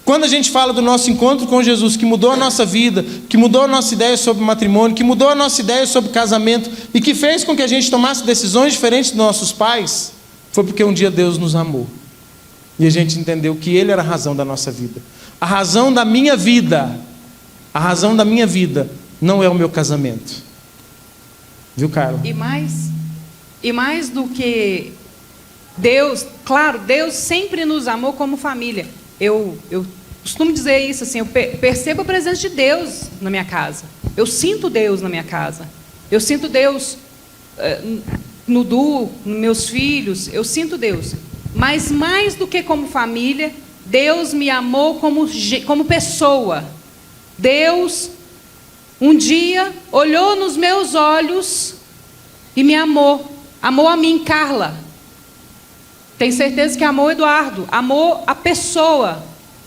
Quando a gente fala do nosso encontro com Jesus, que mudou a nossa vida, que mudou a nossa ideia sobre matrimônio, que mudou a nossa ideia sobre casamento, e que fez com que a gente tomasse decisões diferentes dos nossos pais, foi porque um dia Deus nos amou. E a gente entendeu que Ele era a razão da nossa vida. A razão da minha vida não é o meu casamento. Viu, Carla? E mais do que Deus, claro, Deus sempre nos amou como família. Eu costumo dizer isso assim, eu percebo a presença de Deus na minha casa. Eu sinto Deus na minha casa. Eu sinto Deus no Du, nos meus filhos. Eu sinto Deus. Mas mais do que como família, Deus me amou como pessoa. Deus, um dia, olhou nos meus olhos e me amou. Amou a mim, Carla. Tenho certeza que amou o Eduardo, amou a pessoa.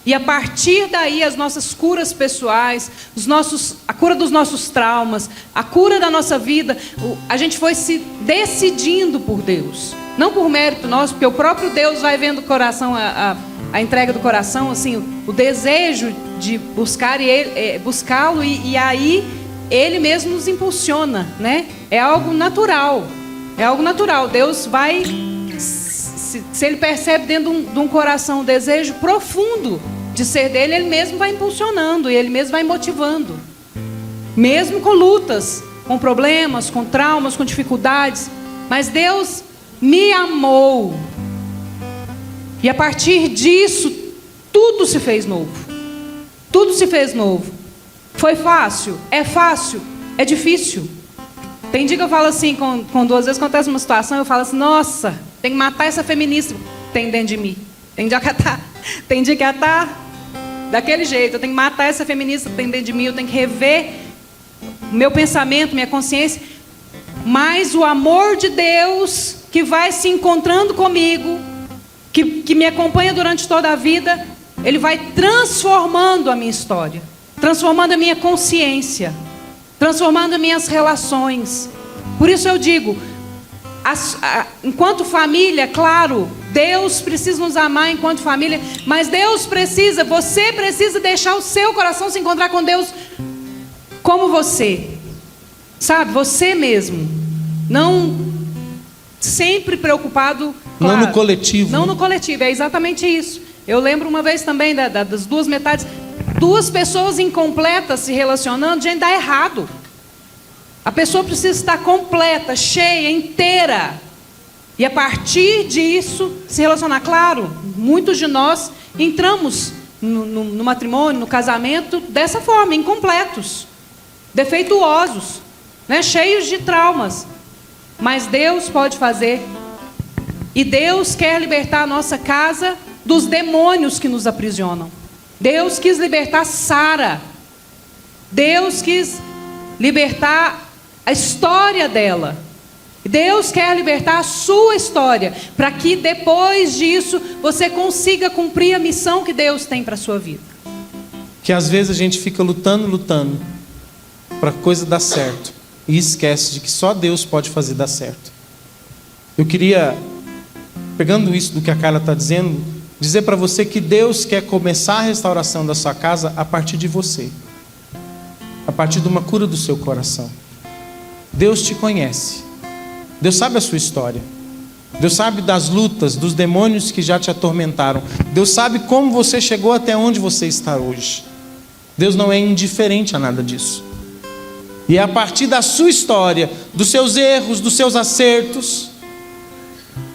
E a partir daí as nossas curas pessoais, a cura dos nossos traumas, a cura da nossa vida, a gente foi se decidindo por Deus. Não por mérito nosso, porque o próprio Deus vai vendo o coração, a entrega do coração, assim, o desejo de buscar buscá-lo e aí Ele mesmo nos impulsiona, né? É algo natural. É algo natural. Deus vai... Se Ele percebe dentro de um coração um desejo profundo de ser dele, Ele mesmo vai impulsionando e Ele mesmo vai motivando. mesmo com lutas, com problemas, com traumas, com dificuldades, mas Deus me amou. E a partir disso, tudo se fez novo. Tudo se fez novo. Foi fácil? É fácil? É difícil? Tem dia que eu falo assim, quando às vezes acontece uma situação, eu falo assim, nossa, tem que matar essa feminista que tem dentro de mim. Tem dia que ela tá daquele jeito, eu tenho que matar essa feminista que tem dentro de mim, eu tenho que rever meu pensamento, minha consciência. Mas o amor de Deus que vai se encontrando comigo, que me acompanha durante toda a vida, Ele vai transformando a minha história, transformando a minha consciência, transformando as minhas relações. Por isso eu digo, enquanto família, claro, Deus precisa nos amar enquanto família, mas você precisa deixar o seu coração se encontrar com Deus como você, sabe, você mesmo, não sempre preocupado, claro, não no coletivo. Não no coletivo, é exatamente isso. Eu lembro uma vez também das duas metades, duas pessoas incompletas se relacionando, gente, dá errado. A pessoa precisa estar completa, cheia, inteira. E a partir disso, se relacionar. Claro, muitos de nós entramos no matrimônio, no casamento, dessa forma, incompletos, defeituosos, né? Cheios de traumas. Mas Deus pode fazer. E Deus quer libertar a nossa casa dos demônios que nos aprisionam. Deus quis libertar Sara. Deus quis libertar a história dela. Deus quer libertar a sua história, para que depois disso você consiga cumprir a missão que Deus tem para a sua vida. Que às vezes a gente fica lutando para a coisa dar certo e esquece de que só Deus pode fazer dar certo. Eu queria, pegando isso do que a Carla está dizendo, dizer para você que Deus quer começar a restauração da sua casa a partir de você, a partir de uma cura do seu coração. Deus te conhece, Deus sabe a sua história, Deus sabe das lutas, dos demônios que já te atormentaram, Deus sabe como você chegou até onde você está hoje. Deus não é indiferente a nada disso. E é a partir da sua história, dos seus erros, dos seus acertos,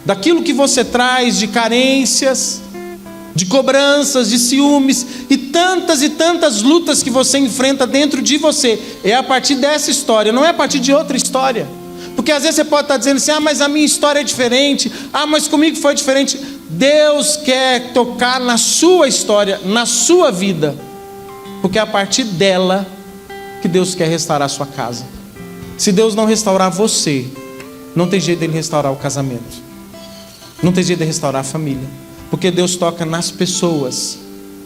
daquilo que você traz de carências, de cobranças, de ciúmes e tantas lutas que você enfrenta dentro de você, é a partir dessa história, não é a partir de outra história. Porque às vezes você pode estar dizendo assim, mas a minha história é diferente, mas comigo foi diferente. Deus quer tocar na sua história, na sua vida, porque é a partir dela que Deus quer restaurar a sua casa. Se Deus não restaurar você, não tem jeito dele restaurar o casamento, não tem jeito de restaurar a família, porque Deus toca nas pessoas.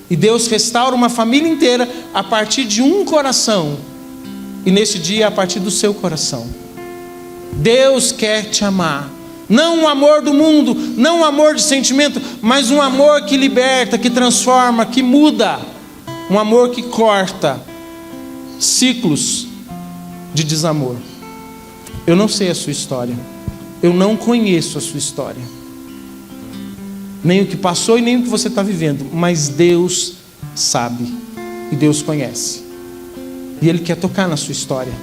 E Deus restaura uma família inteira a partir de um coração. E nesse dia, a partir do seu coração. Deus quer te amar. Não um amor do mundo, não um amor de sentimento, mas um amor que liberta, que transforma, que muda. Um amor que corta ciclos de desamor. Eu não sei a sua história. Eu não conheço a sua história. Nem o que passou e nem o que você está vivendo. Mas Deus sabe. E Deus conhece. E Ele quer tocar na sua história.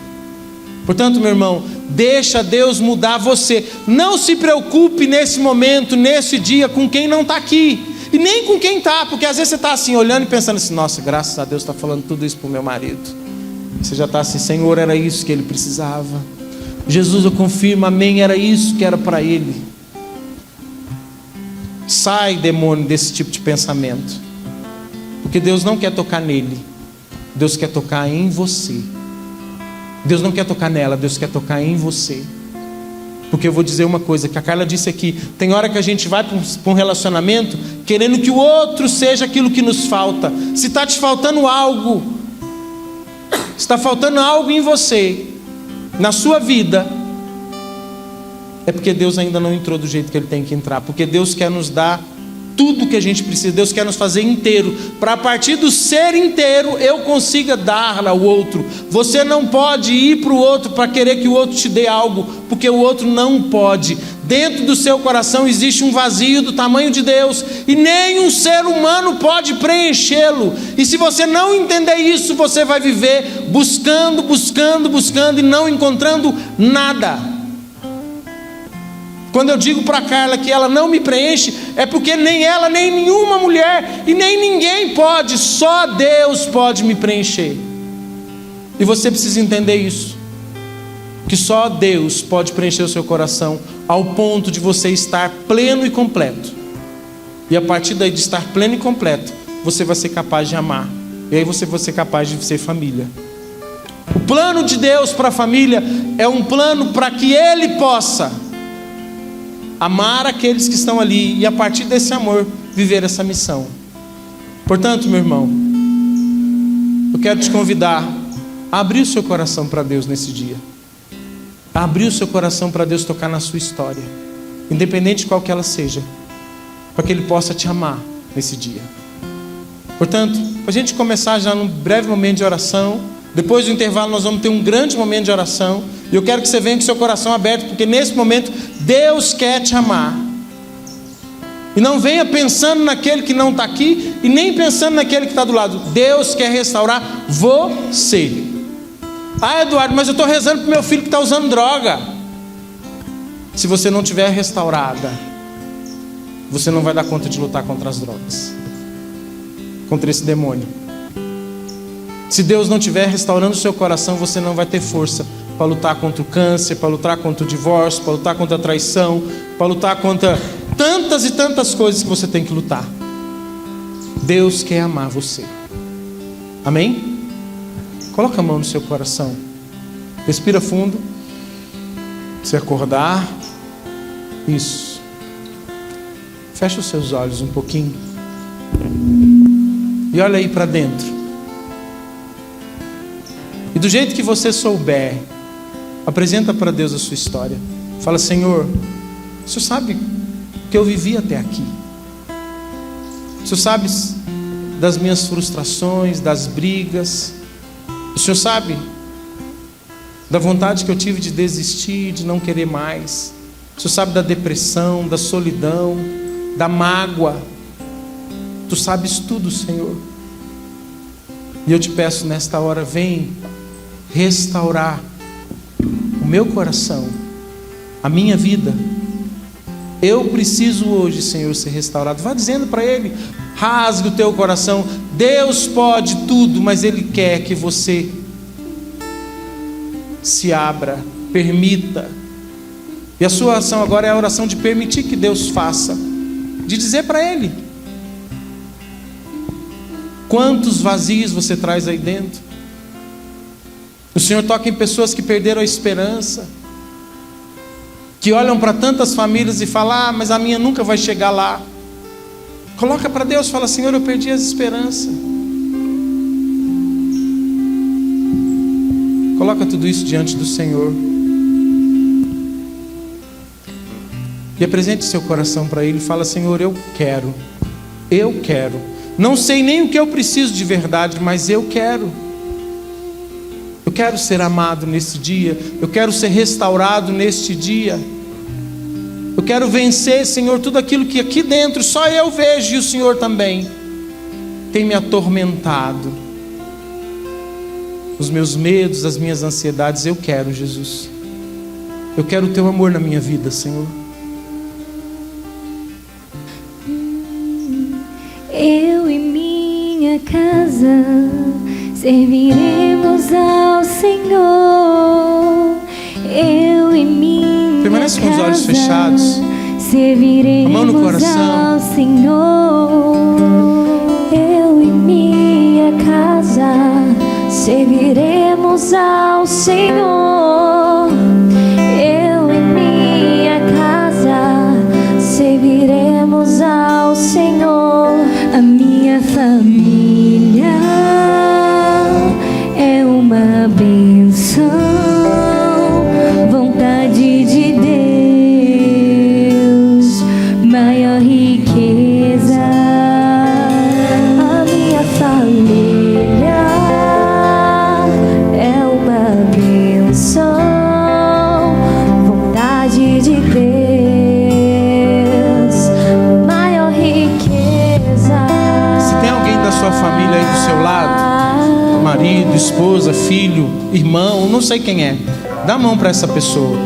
Portanto, meu irmão, deixa Deus mudar você. Não se preocupe nesse momento, nesse dia, com quem não está aqui. E nem com quem está. Porque às vezes você está assim, olhando e pensando assim, nossa, graças a Deus está falando tudo isso para o meu marido. Você já está assim, Senhor, era isso que ele precisava. Jesus, eu confirmo, amém, era isso que era para ele. Sai, demônio, desse tipo de pensamento. Porque Deus não quer tocar nele. Deus quer tocar em você. Deus não quer tocar nela, Deus quer tocar em você. Porque eu vou dizer uma coisa que a Carla disse aqui. Tem hora que a gente vai para um relacionamento querendo que o outro seja aquilo que nos falta. Se está te faltando algo, se está faltando algo em você, na sua vida, é porque Deus ainda não entrou do jeito que Ele tem que entrar. Porque Deus quer nos dar tudo que a gente precisa. Deus quer nos fazer inteiro, para a partir do ser inteiro eu consiga dar ao outro. Você não pode ir para o outro para querer que o outro te dê algo, porque o outro não pode. dentro do seu coração existe um vazio do tamanho de Deus, e nenhum ser humano pode preenchê-lo. E se você não entender isso, você vai viver buscando, buscando, buscando e não encontrando nada. Quando eu digo para Carla que ela não me preenche, é porque nem ela, nem nenhuma mulher e nem ninguém pode, só Deus pode me preencher. E você precisa entender isso, que só Deus pode preencher o seu coração ao ponto de você estar pleno e completo. E a partir daí de estar pleno e completo, você vai ser capaz de amar. E aí você vai ser capaz de ser família. O plano de Deus para a família é um plano para que Ele possa amar aqueles que estão ali e a partir desse amor viver essa missão. Portanto, meu irmão, eu quero te convidar a abrir o seu coração para Deus nesse dia. A abrir o seu coração para Deus tocar na sua história, independente de qual que ela seja, para que Ele possa te amar nesse dia. Portanto, para a gente começar já num breve momento de oração, depois do intervalo nós vamos ter um grande momento de oração, e eu quero que você venha com o seu coração aberto, porque nesse momento Deus quer te amar. E não venha pensando naquele que não está aqui, e nem pensando naquele que está do lado. Deus quer restaurar você. Ah, Eduardo, mas eu estou rezando para o meu filho que está usando droga. Se você não estiver restaurada, você não vai dar conta de lutar contra as drogas, contra esse demônio. Se Deus não estiver restaurando o seu coração, você não vai ter força para lutar contra o câncer, para lutar contra o divórcio, para lutar contra a traição, para lutar contra tantas e tantas coisas que você tem que lutar. Deus quer amar você. Amém? Coloca a mão no seu coração. Respira fundo. Se acordar. Isso. Fecha os seus olhos um pouquinho. E olha aí para dentro. E do jeito que você souber, apresenta para Deus a sua história. Fala: Senhor, o Senhor sabe que eu vivi até aqui. O Senhor sabe das minhas frustrações, das brigas. O Senhor sabe da vontade que eu tive de desistir, de não querer mais. O Senhor sabe da depressão, da solidão, da mágoa. Tu sabes tudo, Senhor. E eu te peço nesta hora, vem restaurar o meu coração, a minha vida. Eu preciso hoje, Senhor, ser restaurado. Vá dizendo para Ele, rasgue o teu coração. Deus pode tudo, mas Ele quer que você se abra, permita. E a sua oração agora é a oração de permitir que Deus faça, de dizer para Ele quantos vazios você traz aí dentro. O Senhor toca em pessoas que perderam a esperança, que olham para tantas famílias e falam: ah, mas a minha nunca vai chegar lá. Coloca para Deus, fala: Senhor, eu perdi as esperanças. Coloca tudo isso diante do Senhor. E apresente seu coração para Ele. Fala: Senhor, eu quero. Não sei nem o que eu preciso de verdade, mas eu quero. Eu quero ser amado nesse dia. Eu quero ser restaurado neste dia. Eu quero vencer, Senhor, tudo aquilo que aqui dentro só eu vejo e o Senhor também tem me atormentado. Os meus medos, as minhas ansiedades. Eu quero, Jesus. Eu quero o teu amor na minha vida, Senhor. Eu e minha casa serviremos ao Senhor. Eu e minha Permanece com os olhos fechados, serviremos a mão no coração. ao Senhor. Eu e minha casa serviremos ao Senhor. Eu e minha casa serviremos ao Senhor. A minha família é uma bênção, vontade de Deus, maior riqueza. A minha família é uma bênção. do seu lado, marido, esposa, filho, irmão, não sei quem é, dá a mão para essa pessoa.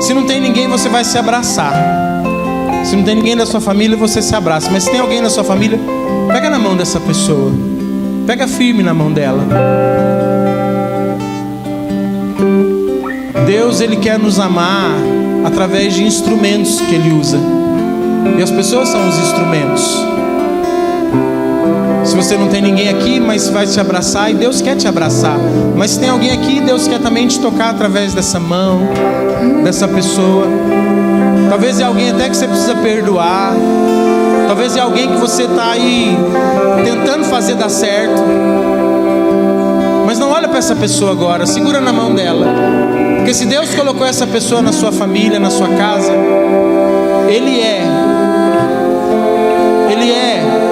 Se não tem ninguém, você vai se abraçar. Se não tem ninguém da sua família, você se abraça. Mas se tem alguém da sua família, pega na mão dessa pessoa. Pega firme na mão dela. Deus, Ele quer nos amar através de instrumentos que Ele usa. E as pessoas são os instrumentos. Se você não tem ninguém aqui, mas vai te abraçar, e Deus quer te abraçar. Mas se tem alguém aqui, Deus quer também te tocar através dessa mão, dessa pessoa. Talvez é alguém até que você precisa perdoar. Talvez é alguém que você está aí tentando fazer dar certo. Mas não olha para essa pessoa agora, segura na mão dela. Porque se Deus colocou essa pessoa na sua família, na sua casa, Ele é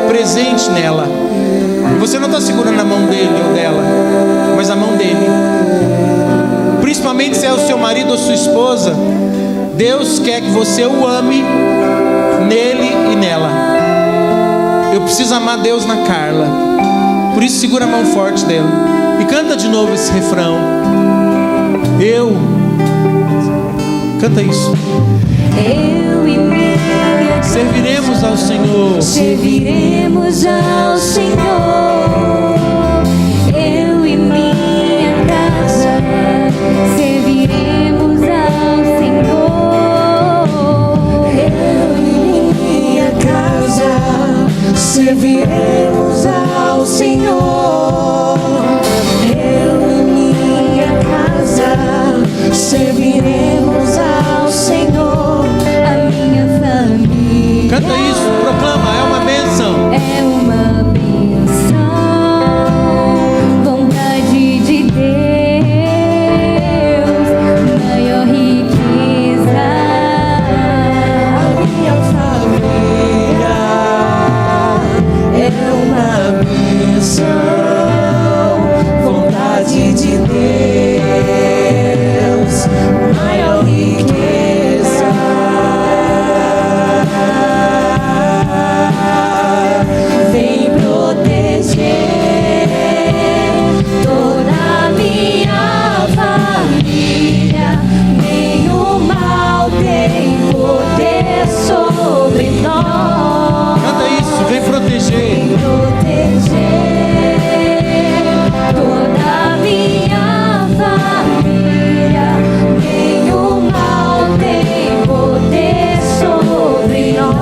presente nela. E você não está segurando a mão dele ou dela, mas a mão dele. Principalmente se é o seu marido ou sua esposa, Deus quer que você o ame nele e nela. Eu preciso amar Deus na Carla. Por isso segura a mão forte dela e canta de novo esse refrão. Canta isso. Eu e minha casa serviremos ao Senhor. Serviremos ao Senhor. Eu e minha casa serviremos ao Senhor. Eu e minha casa serviremos ao Senhor. Eu e minha casa serviremos ao Senhor. A minha família. Canta isso, proclama, é uma bênção. É uma bênção, vontade de Deus, maior riqueza. A minha família é uma bênção, vontade de Deus, maior riqueza. Vem proteger toda a minha família, nenhum mal tem poder sobre nós. Canta isso, vem proteger. Vem proteger toda a minha família, nenhum mal tem poder sobre nós.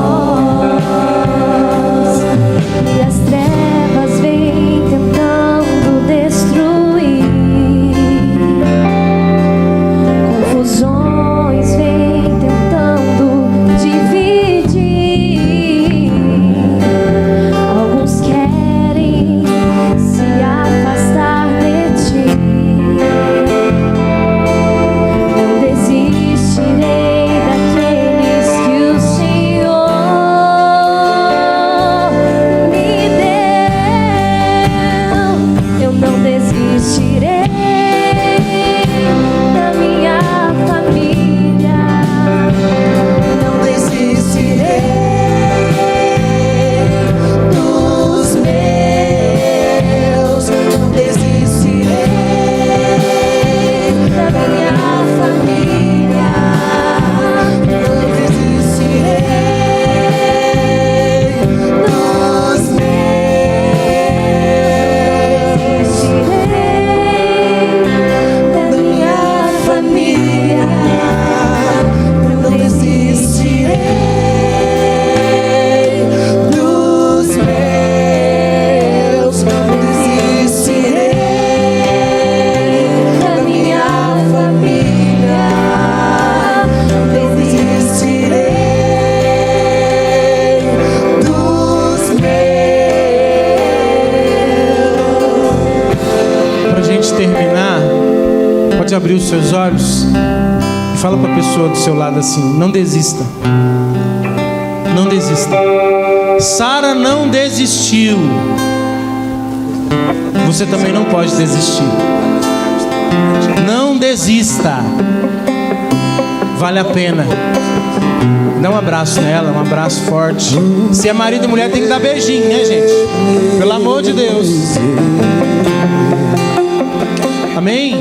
E as trevas vêm tentando destruir, confusões vêm tentando dividir. Alguns querem se afastar de ti. Não desistirei daqueles que o Senhor me deu. Eu não desistirei da minha família. Não desistirei dos meus. Não desistirei da minha família. Não desistirei dos meus. Da minha família. Não desistirei dos meus. Não desistirei da minha família. Não desistirei dos meus. Pra gente terminar, pode abrir os seus olhos e fala pra pessoa do seu lado assim: não desista. Não desista. Sara não desistiu. Você também não pode desistir. Não desista. Vale a pena. Dá um abraço nela, um abraço forte. Se é marido e mulher, tem que dar beijinho, né, gente? Pelo amor de Deus. Amém?